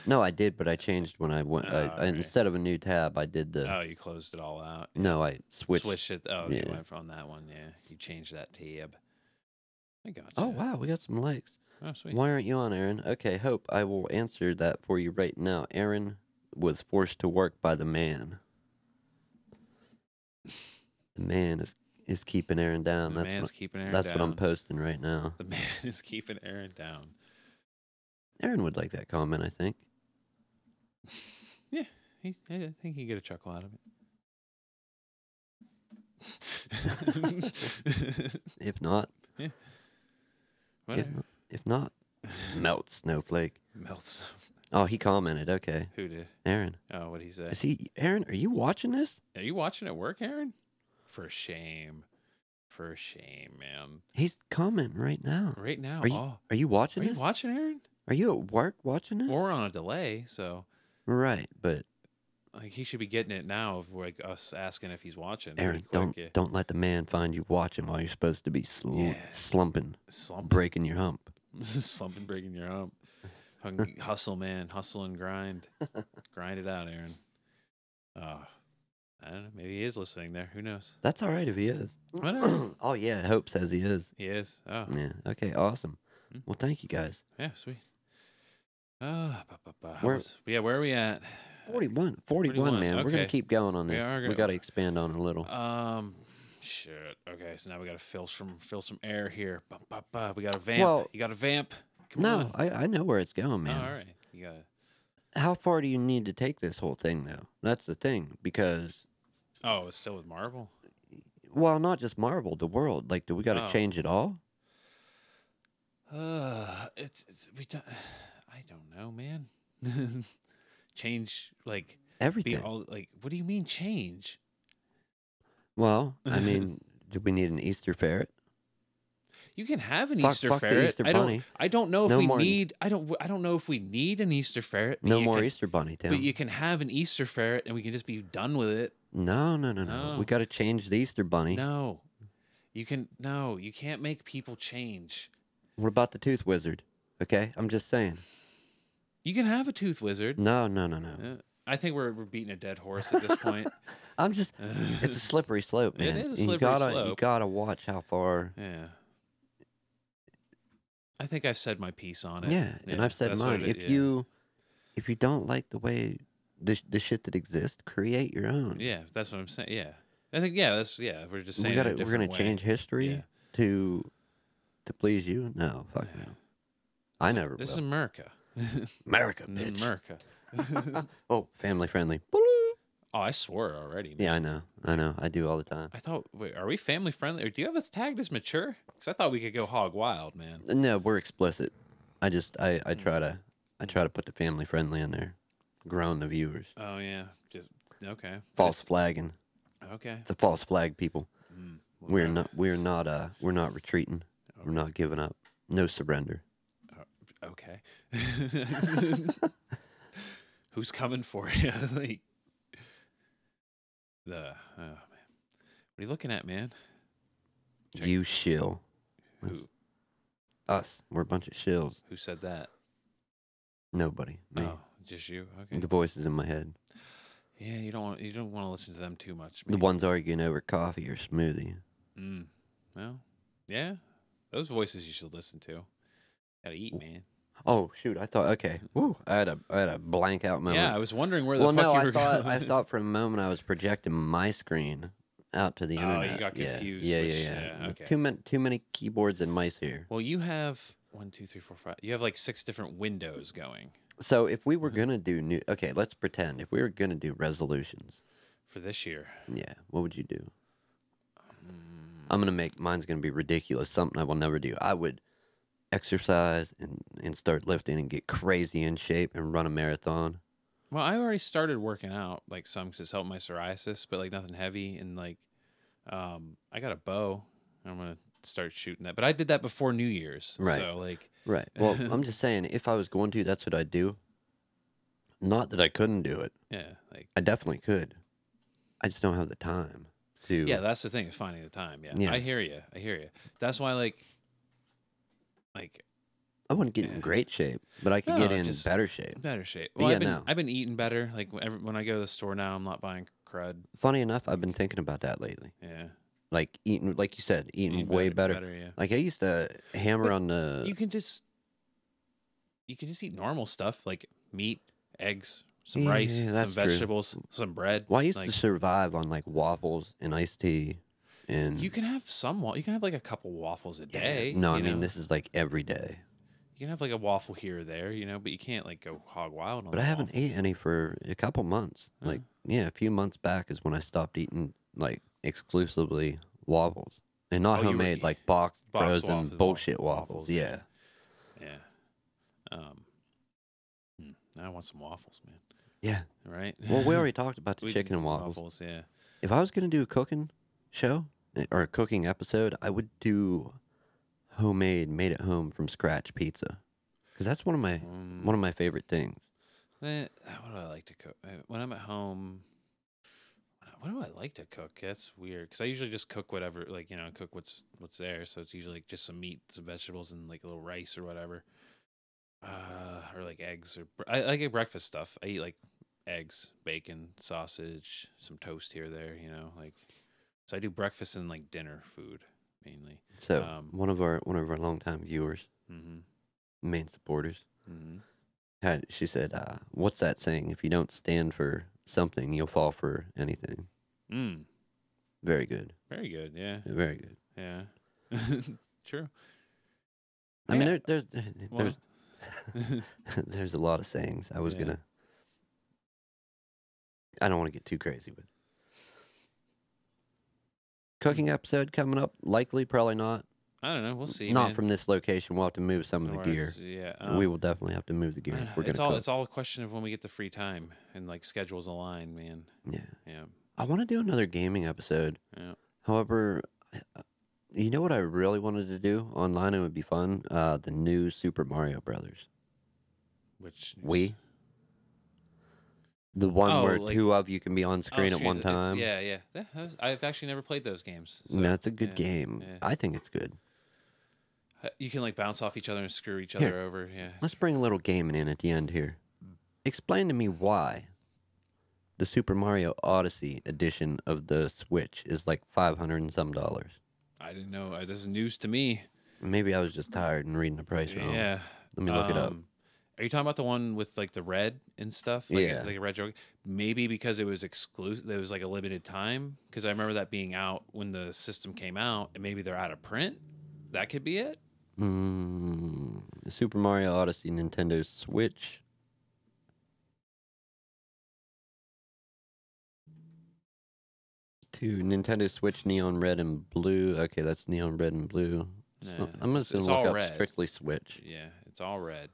No, I did, but I changed when I went. right. Instead of a new tab, I did the. Oh, you closed it all out. No, I switched. Switched it. Oh, yeah. you went from that one. Yeah, you changed that tab. I got you. Oh wow, we got some likes. Oh sweet. Why aren't you on, Aaron? Okay, Hope, I will answer that for you right now. Aaron was forced to work by the man. The man is keeping Aaron down. The man's keeping Aaron down. down. That's what I'm posting right now. The man is keeping Aaron down. Aaron would like that comment, I think. Yeah, I think he'd get a chuckle out of it. If not, yeah. Whatever. If not, melt snowflake. Melts. Oh, he commented. Okay. Who did? Aaron. Oh, what'd he say? Is he Aaron? Are you watching this? Are you watching at work, Aaron? For shame. For shame, man. He's commenting right now. Right now. Are you watching Are this? you watching, Aaron? Are you at work watching this? Or on a delay, so. Right, but. Like he should be getting it now of like us asking if he's watching. Aaron, don't let the man find you watching while you're supposed to be slumping, breaking your hump. Slumping, breaking your hump. Hustle, man. Hustle and grind. Grind it out, Aaron. I don't know. Maybe he is listening there. Who knows? That's all right if he is. Whatever. Oh, yeah. Hope says he is. He is. Oh. Yeah. Okay. Awesome. Well, thank you, guys. Yeah, sweet. Where are we at? 41, man. Okay. We're going to keep going on this. We got to expand on it a little. Shit. Okay, so now we got to fill some air here. We got a vamp. Well, you got a vamp? Come no, on. I know where it's going, man. Oh, all right. You got How far do you need to take this whole thing, though? That's the thing, because Oh, it's still with Marvel. well, not just Marvel, the world. Like, do we got to Oh. change it all? It's we. I don't know, man. Change like be Everything. all like. What do you mean change? Well, I mean, do we need an Easter ferret? You can have an Fuck, Easter fuck the ferret. Easter I don't. bunny. I don't know if No we more- need. I don't know if we need an Easter ferret. But No you more can, Easter bunny, But Tim. you can have an Easter ferret, and we can just be done with it. No. No. We got to change the Easter bunny. No, you can. No, you can't make people change. What about the tooth wizard? Okay, I'm just saying. You can have a tooth wizard. No. I think we're beating a dead horse at this point. I'm just. It's a slippery slope, man. It is a And slippery You slope. gotta watch how far. Yeah. I think I've said my piece on it. Yeah, and I've said that's mine. what it- If you don't like the way the shit that exists, create your own. yeah, that's what I'm saying. Yeah, I think we're just saying We're gonna change history Yeah. to please you. No, fuck Yeah. no. I never This will. is America. America, bitch. America. Oh, family friendly. Oh, I swore already. Man. Yeah, I know. I do all the time. I thought, wait, are we family friendly, or do you have us tagged as mature? Because I thought we could go hog wild, man. No, we're explicit. I try to put the family friendly in there, grown the viewers. Oh yeah, just okay. False flagging. Okay. It's a false flag, people. Well, We're not retreating. We're not giving up. No surrender. Okay. Who's coming for you? Like oh man, what are you looking at, man? Check. You shill. Who Us. We're a bunch of shills. who said that? Nobody. Me. Oh, just you. Okay. The voices in my head. Yeah, you don't want to listen to them too much. The maybe. ones arguing over coffee or smoothie. Well, yeah, those voices you should listen to. Gotta eat, man. Oh shoot! I thought okay. Woo! I had a blank out moment. Yeah, I was wondering where the Well, fuck no, you I were thought going. I thought for a moment I was projecting my screen out to the Oh, internet. you got Yeah, confused, Yeah, which- yeah. yeah, okay. Too many keyboards and mice here. Well, you have 1, 2, 3, 4, 5. You have like 6 different windows going So if we were gonna do new, okay, let's pretend if we were gonna do resolutions. for this year. Yeah, what would you do? I'm gonna make mine's gonna be ridiculous. Something I will never do. I would exercise and start lifting and get crazy in shape and run a marathon. Well, I already started working out like some because it's helped my psoriasis, but like nothing heavy. And like, I got a bow. I'm gonna start shooting that. But I did that before New Year's, Right. so like, Right. Well, I'm just saying, if I was going to, that's what I'd do. Not that I couldn't do it. yeah, like I definitely could. I just don't have the time to. yeah. That's the thing is finding the time. Yeah, I Yes. hear you. I hear you. That's why like I wouldn't get Yeah. in great shape, but I could No, get in just- better shape. better shape. But Well, yeah, I've been eating better. Like when I go to the store now, I'm not buying crud. Funny enough, I've been thinking about that lately. Yeah, Like eating, like you said, eating Eat way better. Yeah. Like I used to hammer But on the. You can just eat normal stuff like meat, eggs, some Yeah, rice, yeah, some that's true. vegetables, some bread. Well, I used like, to survive on like waffles and iced tea, and You can have you can have like a couple waffles a yeah, day. no, I you mean know? this is like every day. You can have like a waffle here or there, but you can't like go hog wild on But the I haven't waffles. ate any for a couple months. Huh. Like yeah, a few months back is when I stopped eating like exclusively waffles and not Oh, you were homemade eat- like boxed boxed frozen waffles, bullshit waffles, waffles. yeah. Yeah, Yeah. Now I want some waffles, man. yeah. Right? Well, we already talked about the We- chicken and waffles. Yeah. If I was gonna do a cooking show or a cooking episode, I would do homemade, made at home from scratch pizza, because that's one of my favorite things. What do I like to cook? When I'm at home, what do I like to cook? That's weird because I usually just cook whatever, cook what's there. So it's usually like just some meat, some vegetables, and like a little rice or whatever, or like eggs. I like breakfast stuff. I eat like eggs, bacon, sausage, some toast here or there. So I do breakfast and like dinner food mainly. So Um, one of our longtime viewers, Mm-hmm. main supporters, Mm-hmm. she said, "What's that saying? If you don't stand for something, you'll fall for anything." Mm. Very good. Very good. Yeah. Very good. Yeah. True. I mean, Yeah. there's Well, there's a lot of sayings. I was Yeah. gonna I don't want to get too crazy with it. Cooking episode coming up. Likely, probably not. I don't know. We'll see. Not man. from this location. We'll have to move some of the Or gear. it's- Yeah. We will definitely have to move the gear. If we're it's gonna all cook. it's all a question of when we get the free time and like schedules align, man. Yeah. Yeah. I want to do another gaming episode. Yeah. However, you know what I really wanted to do online? It would be fun. The new Super Mario Brothers. Which The one where like- two of you can be on screen at one it's- time. Yeah. I've actually never played those games. So, That's a good yeah, game. yeah. I think it's good. You can like bounce off each other and screw each Here. other over. Yeah. Let's bring a little gaming in at the end here. Explain to me why the Super Mario Odyssey edition of the Switch is like $500 and some dollars. I didn't know. This is news to me. Maybe I was just tired and reading the price wrong. Yeah. Let me look it up. Are you talking about the one with like the red and stuff? Like, Yeah. like a red joke. Maybe because it was exclusive. There was like a limited time. Because I remember that being out when the system came out, and maybe they're out of print. That could be it. The Super Mario Odyssey Nintendo Switch. To Nintendo Switch Neon Red and Blue. Okay, that's Neon Red and Blue. So Nah, I'm just it's gonna look all up red. strictly Switch. Yeah, it's all red.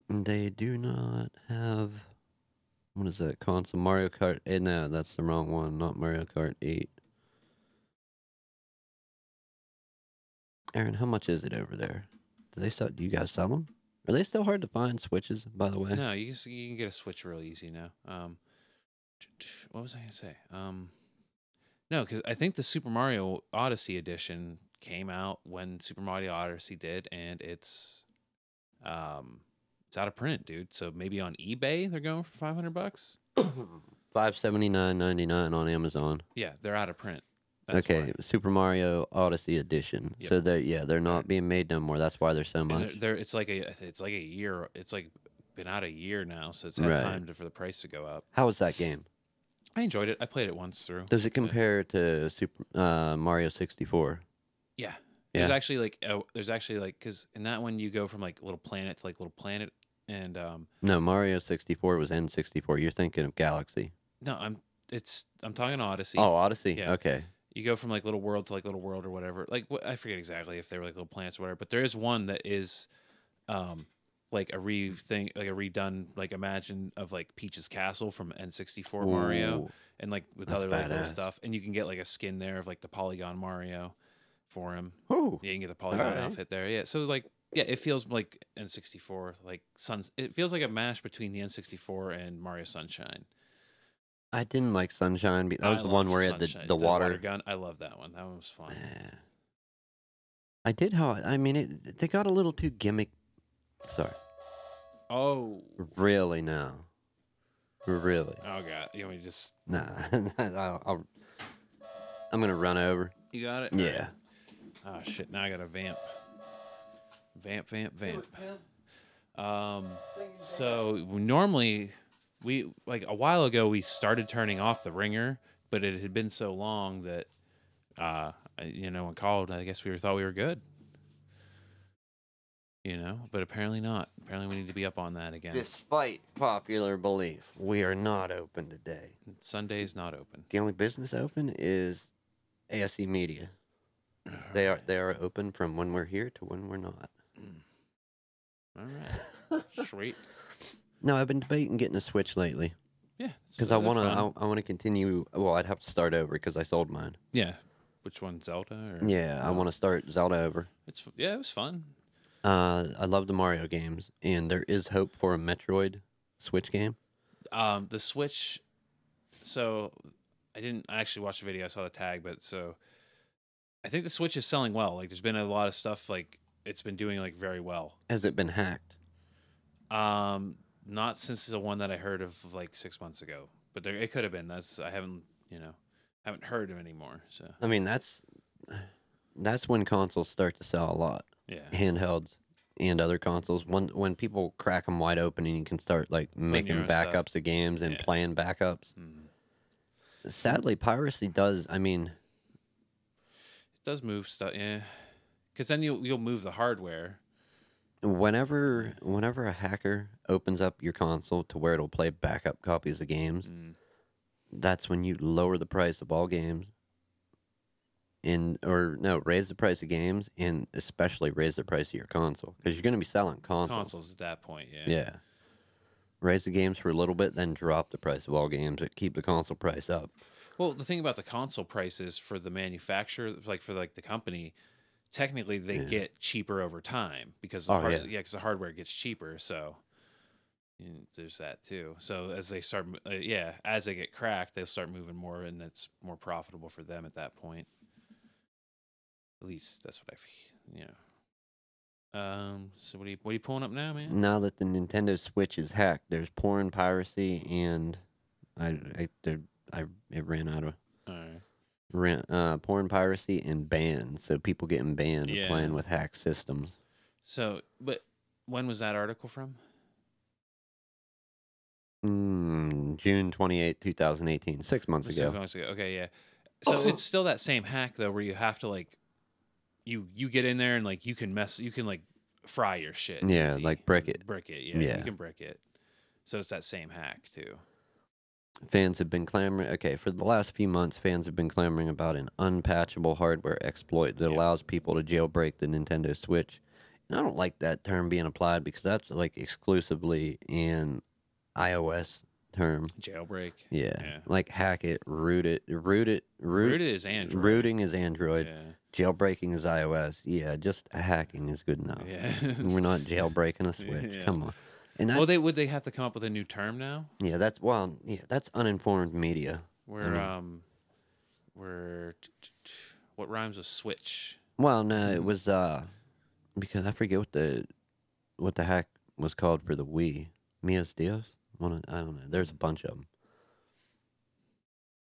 They do not have. What is that console? Mario Kart. No, that's the wrong one. Not Mario Kart 8. Aaron, how much is it over there? Do they sell? Do you guys sell them? Are they still hard to find Switches? By the way. No, you can get a Switch real easy now. What was I gonna say? No, because I think the Super Mario Odyssey edition came out when Super Mario Odyssey did, and it's out of print, dude. So maybe on eBay they're going for $500. $579.99 on Amazon. Yeah, they're out of print. That's Okay, why. Super Mario Odyssey edition. Yep. So they're not being made no more. That's why they're so And much. it's like a year. It's like been out a year now, so it's had Right. time for the price to go up. How was that game? I enjoyed it. I played it once through. Does it compare to Super Mario 64? Yeah. Yeah. There's actually like because in that one you go from like little planet to like little planet, and No, Mario 64 was N64. You're thinking of Galaxy. no, I'm talking Odyssey. Oh, Odyssey. Yeah. Okay. You go from like little world to like little world or whatever. Like I forget exactly if they were like little planets or whatever, but there is one that is, like a redone like imagine of like Peach's Castle from N64 Mario, Ooh, and like with that's other like, little badass. stuff, and you can get like a skin there of like the Polygon Mario for him. Ooh. Yeah, you can get the Polygon Alright. outfit there. Yeah, so like yeah, it feels like N64 like It feels like a mash between the N64 and Mario Sunshine. I didn't like Sunshine. That was I the one love where it had Sunshine. the water. gun. I love that one. That one was fun. Eh. I did how I mean they got a little too gimmick. Sorry. Oh. Really now. Really. Oh god. You want me to just Nah. I'm gonna run over. You got it? Yeah. Oh shit, now I gotta vamp. Vamp. So normally we like a while ago we started turning off the ringer, but it had been so long that when called, I guess we thought we were good. But apparently not. Apparently we need to be up on that again. Despite popular belief, we are not open today. Sunday's not open. The only business open is ASE Media. They are open from when we're here to when we're not. All right. Sweet. No, I've been debating getting a Switch lately Yeah. because I want to continue. Well, I'd have to start over because I sold mine. Yeah. Which one, Zelda? Or, Yeah, I want to start Zelda over. it was fun. I love the Mario games, and there is hope for a Metroid Switch game. The Switch. So I didn't actually watch the video. I saw the tag, but so I think the Switch is selling well. Like, there's been a lot of stuff like it's been doing like very well. Has it been hacked? Not since the one that I heard of like 6 months ago, but it could have been. I haven't heard of anymore. So I mean, that's when consoles start to sell a lot. yeah, Handhelds and other consoles. When people crack them wide open and you can start like making your own backups stuff. of games and Yeah. playing backups. Mhm. Sadly, piracy does. I mean, It does move stuff. Yeah, because then you'll move the hardware. whenever a hacker opens up your console to where it'll play backup copies of games, that's when you lower the price of all games, raise the price of games, and especially raise the price of your console, because you're going to be selling Consoles at that point, yeah. Yeah. Raise the games for a little bit, then drop the price of all games to keep the console price up. Well, the thing about the console prices for the manufacturer, like for like the company, technically they get cheaper over time because because the hardware gets cheaper. So there's that too. So as they start, as they get cracked, they'll start moving more, and it's more profitable for them at that point. At least that's what So what are you pulling up now, man? Now that the Nintendo Switch is hacked, there's porn piracy, and it ran out of. All right. Porn piracy and bans, so people getting banned playing with hacked systems. So, but when was that article from? June 28, 2018, 6 months ago. 6 months ago. Okay, yeah. So it's still that same hack though, where you have to like, you get in there and like you can like fry your shit. Yeah, easy. like brick it. Yeah, you can brick it. So it's that same hack too. Fans have been clamoring. Okay, for the last few months, fans have been clamoring about an unpatchable hardware exploit that allows people to jailbreak the Nintendo Switch. And I don't like that term being applied because that's like exclusively an iOS term. Jailbreak. Yeah. Like hack it, root it. Rooted is Android. Rooting is Android. Yeah. Jailbreaking is iOS. Yeah, just hacking is good enough. Yeah. We're not jailbreaking a Switch. Yeah. Come on. And would they have to come up with a new term now? Yeah, that's uninformed media. What rhymes with switch? Well, no, it was because I forget what the hack was called for the Wii. Mia's Dios? I don't know. There's a bunch of them.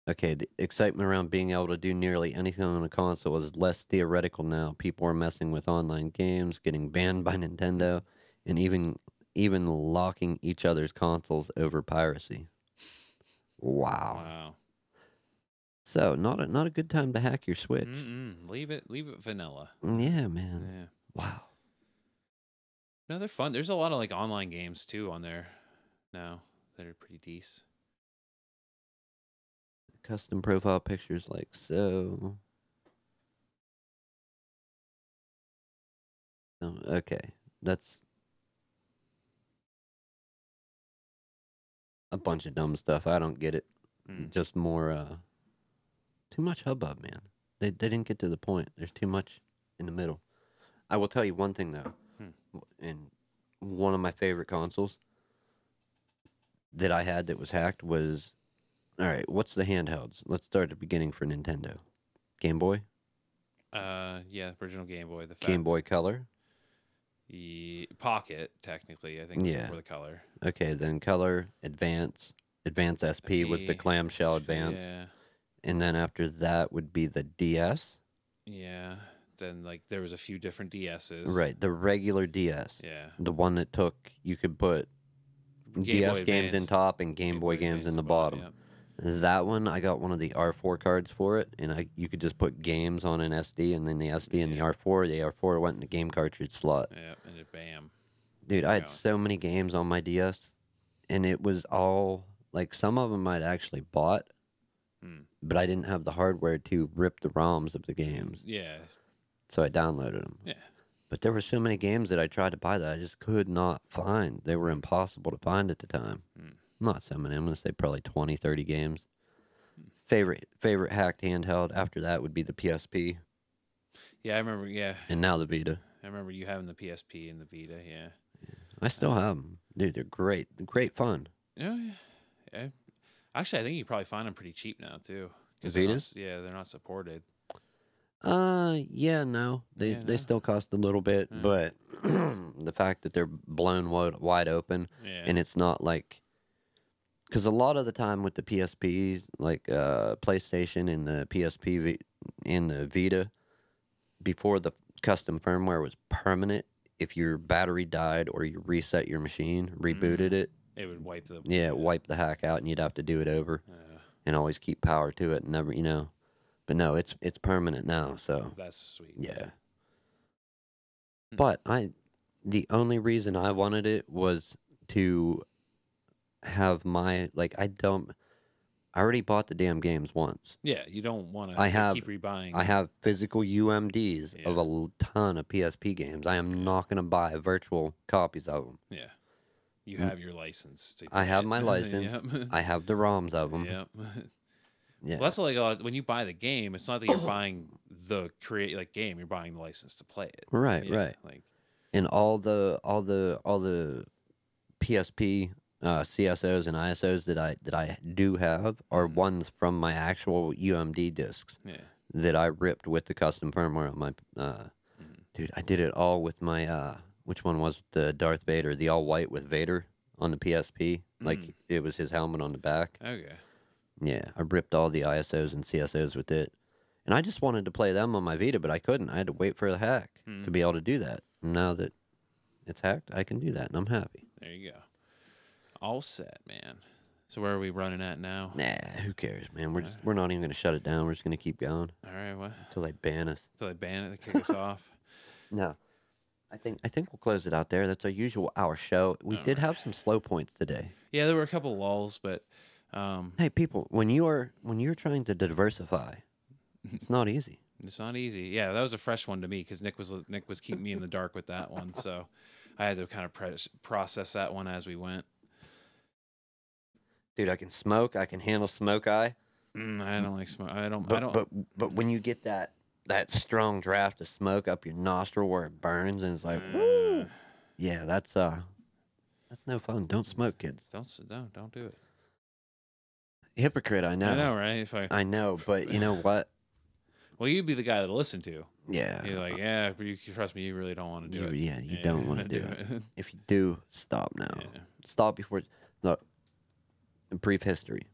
Okay, the excitement around being able to do nearly anything on a console is less theoretical now. People are messing with online games, getting banned by Nintendo, and even locking each other's consoles over piracy. Wow. So not a good time to hack your Switch. Leave it vanilla. Yeah, man. Yeah. Wow. No, they're fun. There's a lot of like online games too on there now that are pretty decent. Custom profile pictures like so. Oh, okay, that's a bunch of dumb stuff. I don't get it. Just more, too much hubbub, man. They didn't get to the point. There's too much in the middle. I will tell you one thing, though. And one of my favorite consoles that I had that was hacked was, all right, what's the handhelds? Let's start at the beginning for Nintendo. Game Boy? Yeah, original Game Boy. Game Boy Color? Pocket, technically, I think, for the Color. Okay, then Color, Advance SP was the clamshell Advance. Yeah. And then after that would be the DS. Yeah. Then, like, there was a few different DSs. Right, the regular DS. Yeah. The one that you could put DS games in top and Game Boy games in the bottom. Yep. That one, I got one of the R4 cards for it, and you could just put games on an SD, and then the SD and the R4 went in the game cartridge slot. Yeah, and it bam. Dude, I had so many games on my DS, and it was all, like, some of them I'd actually bought, but I didn't have the hardware to rip the ROMs of the games. Yeah. So I downloaded them. Yeah. But there were so many games that I tried to buy that I just could not find. They were impossible to find at the time. Not so many. I'm going to say probably 20, 30 games. Favorite hacked handheld after that would be the PSP. Yeah, I remember, And now the Vita. I remember you having the PSP and the Vita, yeah. I still have them. Dude, they're great. Great fun. Yeah. Actually, I think you can probably find them pretty cheap now, too. The Vitas? They're not supported. Yeah, no. They still cost a little bit, but the fact that they're blown wide open and it's not like... Because a lot of the time with the PSPs, like PlayStation and the PSP and the Vita, before the custom firmware was permanent, if your battery died or you reset your machine, rebooted it would wipe the... Yeah, wipe the hack out, and you'd have to do it over and always keep power to it and never, But no, it's permanent now, so... That's sweet. Yeah. But the only reason I wanted it was to have my I already bought the damn games once. Yeah, you don't want I to have keep rebuying. I have physical UMDs of Yeah. a ton of PSP games. I am not going to buy virtual copies of them. Yeah. You have your license to I play have it. my license. Yep. I have the ROMs of them. Yep. Yeah. Well, that's like when you buy the game, it's not that you're buying the game. You're buying the license to play it. Right, Yeah, right. Like, And all the PSP CSOs and ISOs that I do have are ones from my actual UMD discs yeah. that I ripped with the custom firmware on my dude, I did it all with my which one was the Darth Vader, the all white with Vader on the PSP, like it was his helmet on the back. Okay. Yeah, I ripped all the ISOs and CSOs with it. And I just wanted to play them on my Vita, but I couldn't. I had to wait for the hack to be able to do that. Now that it's hacked, I can do that, and I'm happy. There you go. All set, man. So where are we running at now? Nah, who cares, man? We're not even gonna shut it down. We're just gonna keep going All right, what? until they ban us. Until they ban it, they kick us off. No, I think we'll close it out there. That's our usual hour show. We did have some slow points today. Yeah, there were a couple lulls, but Hey, people, when you're trying to diversify, it's not easy. it's not easy. Yeah, that was a fresh one to me because Nick was keeping me in the dark with that one, so I had to kind of process that one as we went. Dude, I can smoke. I can handle smoke eye. I don't like smoke. I don't. But when you get that strong draft of smoke up your nostril where it burns and it's like, woo, yeah, that's no fun. Don't smoke, kids. Don't do it. Hypocrite, I know. I know, right? If I know, but you know what? Well, you'd be the guy to listen to. Yeah. You're like, yeah, but you trust me, you really don't want to do it. Yeah, you don't want to do it. If you do, stop now. Yeah. Stop before. Look, a brief history.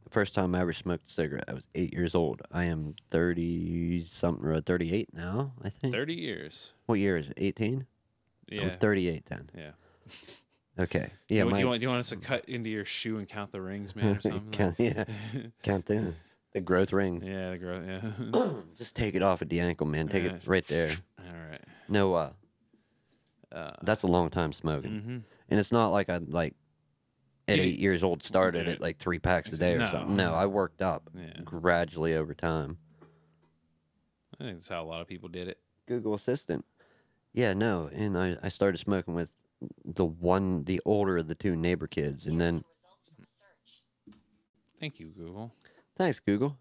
The first time I ever smoked a cigarette, I was 8 years old. I am 30-something, or 38 now, I think. 30 years. What year is it? 18? Yeah. I'm 38 then. Yeah. Okay. Yeah. Do you want us to cut into your shoe and count the rings, man, or something? Count the growth rings. Yeah, the growth. Yeah. Just take it off at the ankle, man. Take it right there. All right. No, that's a long time smoking, and it's not like I at 8 years old started at like 3 packs a day or something. No, I worked up gradually over time. I think that's how a lot of people did it. Google Assistant. Yeah, no, and I started smoking with the older of the two neighbor kids, and then. Thank you, Google. Thanks, Google.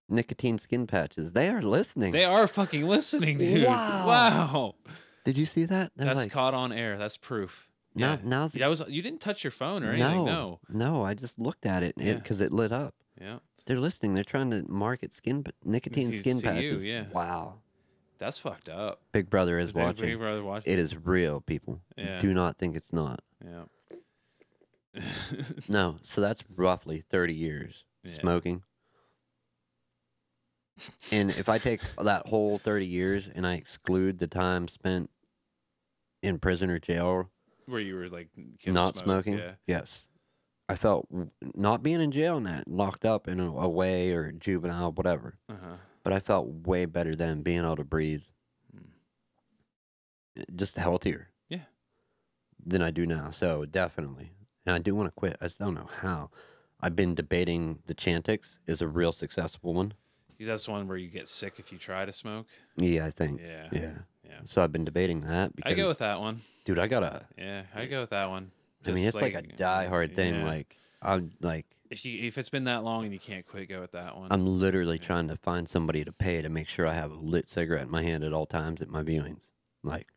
Nicotine skin patches. They are listening. They are fucking listening, dude. Wow. Did you see that? They're That's caught on air. That's proof. Yeah. Now's you didn't touch your phone or anything. No, I just looked at it because it lit up. Yeah. They're listening. They're trying to market nicotine skin patches. Yeah. Wow. That's fucked up. Big Brother is watching. Big Brother watching. It is real, people. Yeah. Do not think it's not. Yeah. No, so that's roughly 30 years smoking. And if I take that whole 30 years and I exclude the time spent in prison or jail, where you were like not smoking, yes, I felt not being in jail and that locked up in a way or juvenile, whatever. But I felt way better than being able to breathe, just healthier, than I do now. So definitely, and I do want to quit. I just don't know how. I've been debating the Chantix is a real successful one. That's one where you get sick if you try to smoke. Yeah, I think. Yeah. So I've been debating that. Because, I go with that one. Dude, I gotta. Yeah, I go with that one. I mean, it's like a die-hard thing. Yeah. Like, I'm like. If it's been that long and you can't quit, go with that one. I'm literally trying to find somebody to pay to make sure I have a lit cigarette in my hand at all times at my viewings. Like,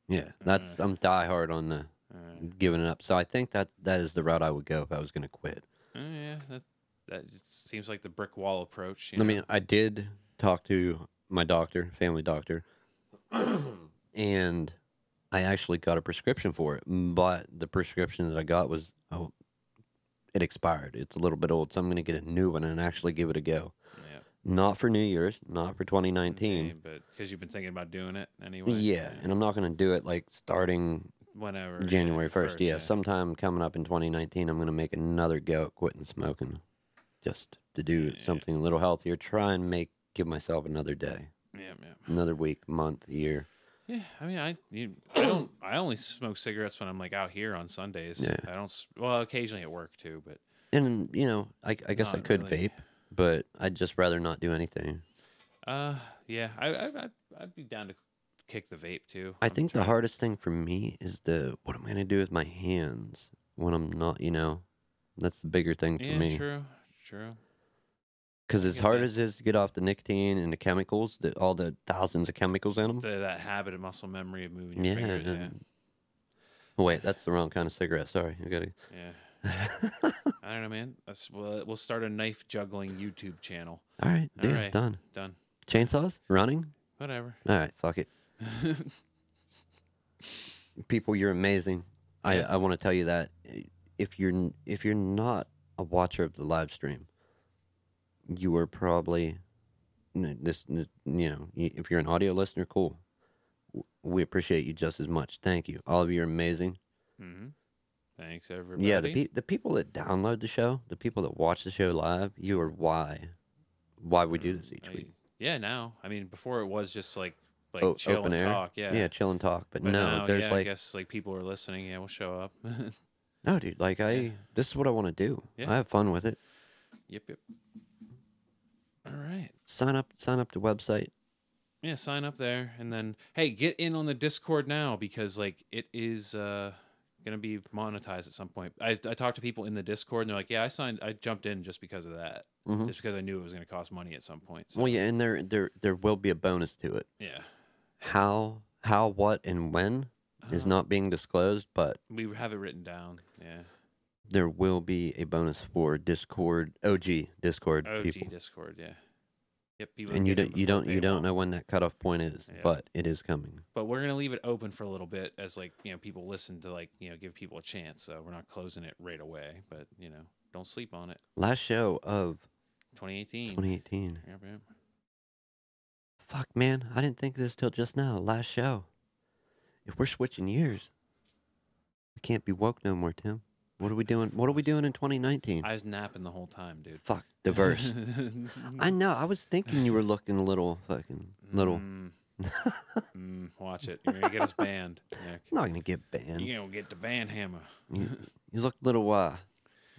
that's I'm die-hard on the giving it up. So I think that is the route I would go if I was gonna quit. That just seems like the brick wall approach. I mean, I did talk to my doctor, family doctor, and I actually got a prescription for it. But the prescription that I got was, it expired. It's a little bit old, so I'm going to get a new one and actually give it a go. Yeah. Not for New Year's, not for 2019. Okay, but because you've been thinking about doing it anyway. Yeah, and I'm not going to do it like starting whenever January 1st. Yeah, sometime coming up in 2019, I'm going to make another go at quitting smoking. Just to do something a little healthier, try and give myself another day, another week, month, year. Yeah, I mean, I don't. I only smoke cigarettes when I'm like out here on Sundays. Yeah. I don't. Well, occasionally at work too, but And I guess I not could really. vape, but I'd just rather not do anything. Yeah, I'd be down to kick the vape too. I I'm think the trying. hardest thing for me is what am I gonna do with my hands when I'm not, that's the bigger thing for Yeah, me. true. Because I as get hard that. as it is to get off the nicotine and the chemicals, all the thousands of chemicals in them. That habit of muscle memory of moving your Yeah. fingers. Yeah. Oh, wait, that's the wrong kind of cigarette. Sorry, I gotta. Yeah. I don't know, man. We'll start a knife juggling YouTube channel. All right, All deal, right, done. done. Chainsaws running. Whatever. All right, fuck it. People, you're amazing. Yeah. I want to tell you that if you're not a watcher of the live stream, you are probably if you're an audio listener, cool. We appreciate you just as much. Thank you. All of you are amazing. Mm-hmm. Thanks, everybody. Yeah, the people that download the show, the people that watch the show live, you are why we do this each week. Yeah, now. I mean, before it was just like chill Open and air. talk. Yeah. Yeah, chill and talk. But no, now, there's I guess like people are listening. Yeah, we'll show up. no, dude. Like this is what I want to do. Yeah. I have fun with it. Yep. All right. Sign up to website. Yeah, sign up there, and then hey, get in on the Discord now because like it is gonna be monetized at some point. I talked to people in the Discord, and they're like, "Yeah, I jumped in just because of that, just because I knew it was gonna cost money at some point." So. Well, yeah, and there will be a bonus to it. Yeah. How, what, and when is not being disclosed, but we have it written down. Yeah. there will be a bonus for Discord, OG Discord people. Discord, yeah. Yep, people. And you don't know when that cutoff point is, Yeah. but it is coming. But we're gonna leave it open for a little bit as like people listen to give people a chance. So we're not closing it right away, but don't sleep on it. Last show of 2018. 2018. Yep. Fuck, man, I didn't think of this till just now. Last show. If we're switching years, we can't be woke no more, Tim. What are we doing? What are we doing in 2019? I was napping the whole time, dude. Fuck, diverse. I know. I was thinking you were looking a little fucking little. Watch it. You're gonna get us banned, Nick. I'm not gonna get banned. You're gonna get the ban hammer. You look a little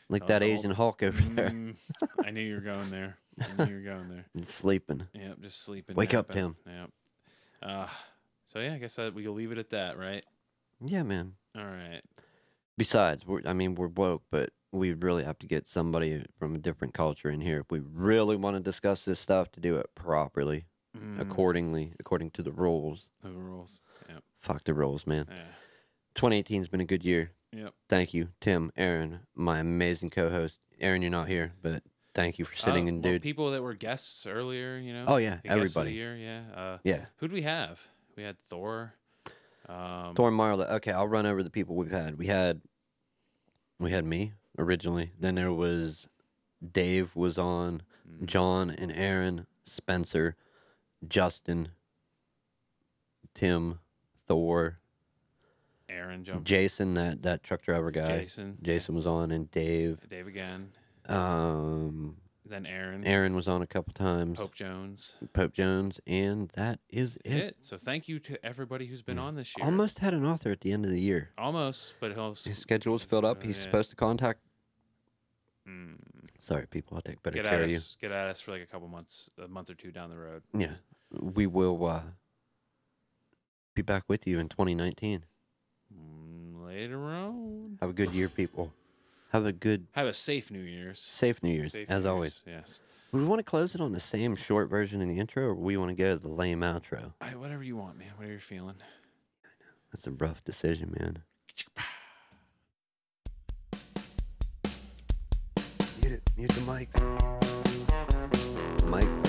like that Asian Hulk over there. I knew you were going there. And sleeping. Yep, just sleeping. Wake up, Tim. Yep. So yeah, I guess we'll leave it at that, right? Yeah, man. All right. Besides, we're woke, but we really have to get somebody from a different culture in here if we really want to discuss this stuff to do it properly, according to the rules. The rules. Yep. Fuck the rules, man. Yeah. 2018's been a good year. Yep. Thank you, Tim, Aaron, my amazing co-host. Aaron, you're not here, but thank you for sitting in, dude. People that were guests earlier, Oh yeah, the guests of everybody. the year, yeah. Yeah. Who'd we have? We had Thor. Thor and Marla. Okay, I'll run over the people we've had. We had me originally. Then there was Dave was on, John and Aaron, Spencer, Justin, Tim, Thor, Aaron jumped. Jason, that truck driver guy. Jason was on, and Dave. Dave again. Then Aaron. Aaron was on a couple times. Pope Jones, and that is it. So thank you to everybody who's been on this year. Almost had an author at the end of the year. Almost, but his schedule was filled up. He's supposed to contact. Sorry, people. I'll take better care of you. Get at us for like a month or two down the road. Yeah, we will be back with you in 2019. Later on. Have a good year, people. Have a safe New Year's. Safe New Year's, as always. Yes. Do we want to close it on the same short version in the intro, or we want to go to the lame outro? Whatever you want, man. Whatever you're feeling. That's a rough decision, man. Mute the mics. The mics.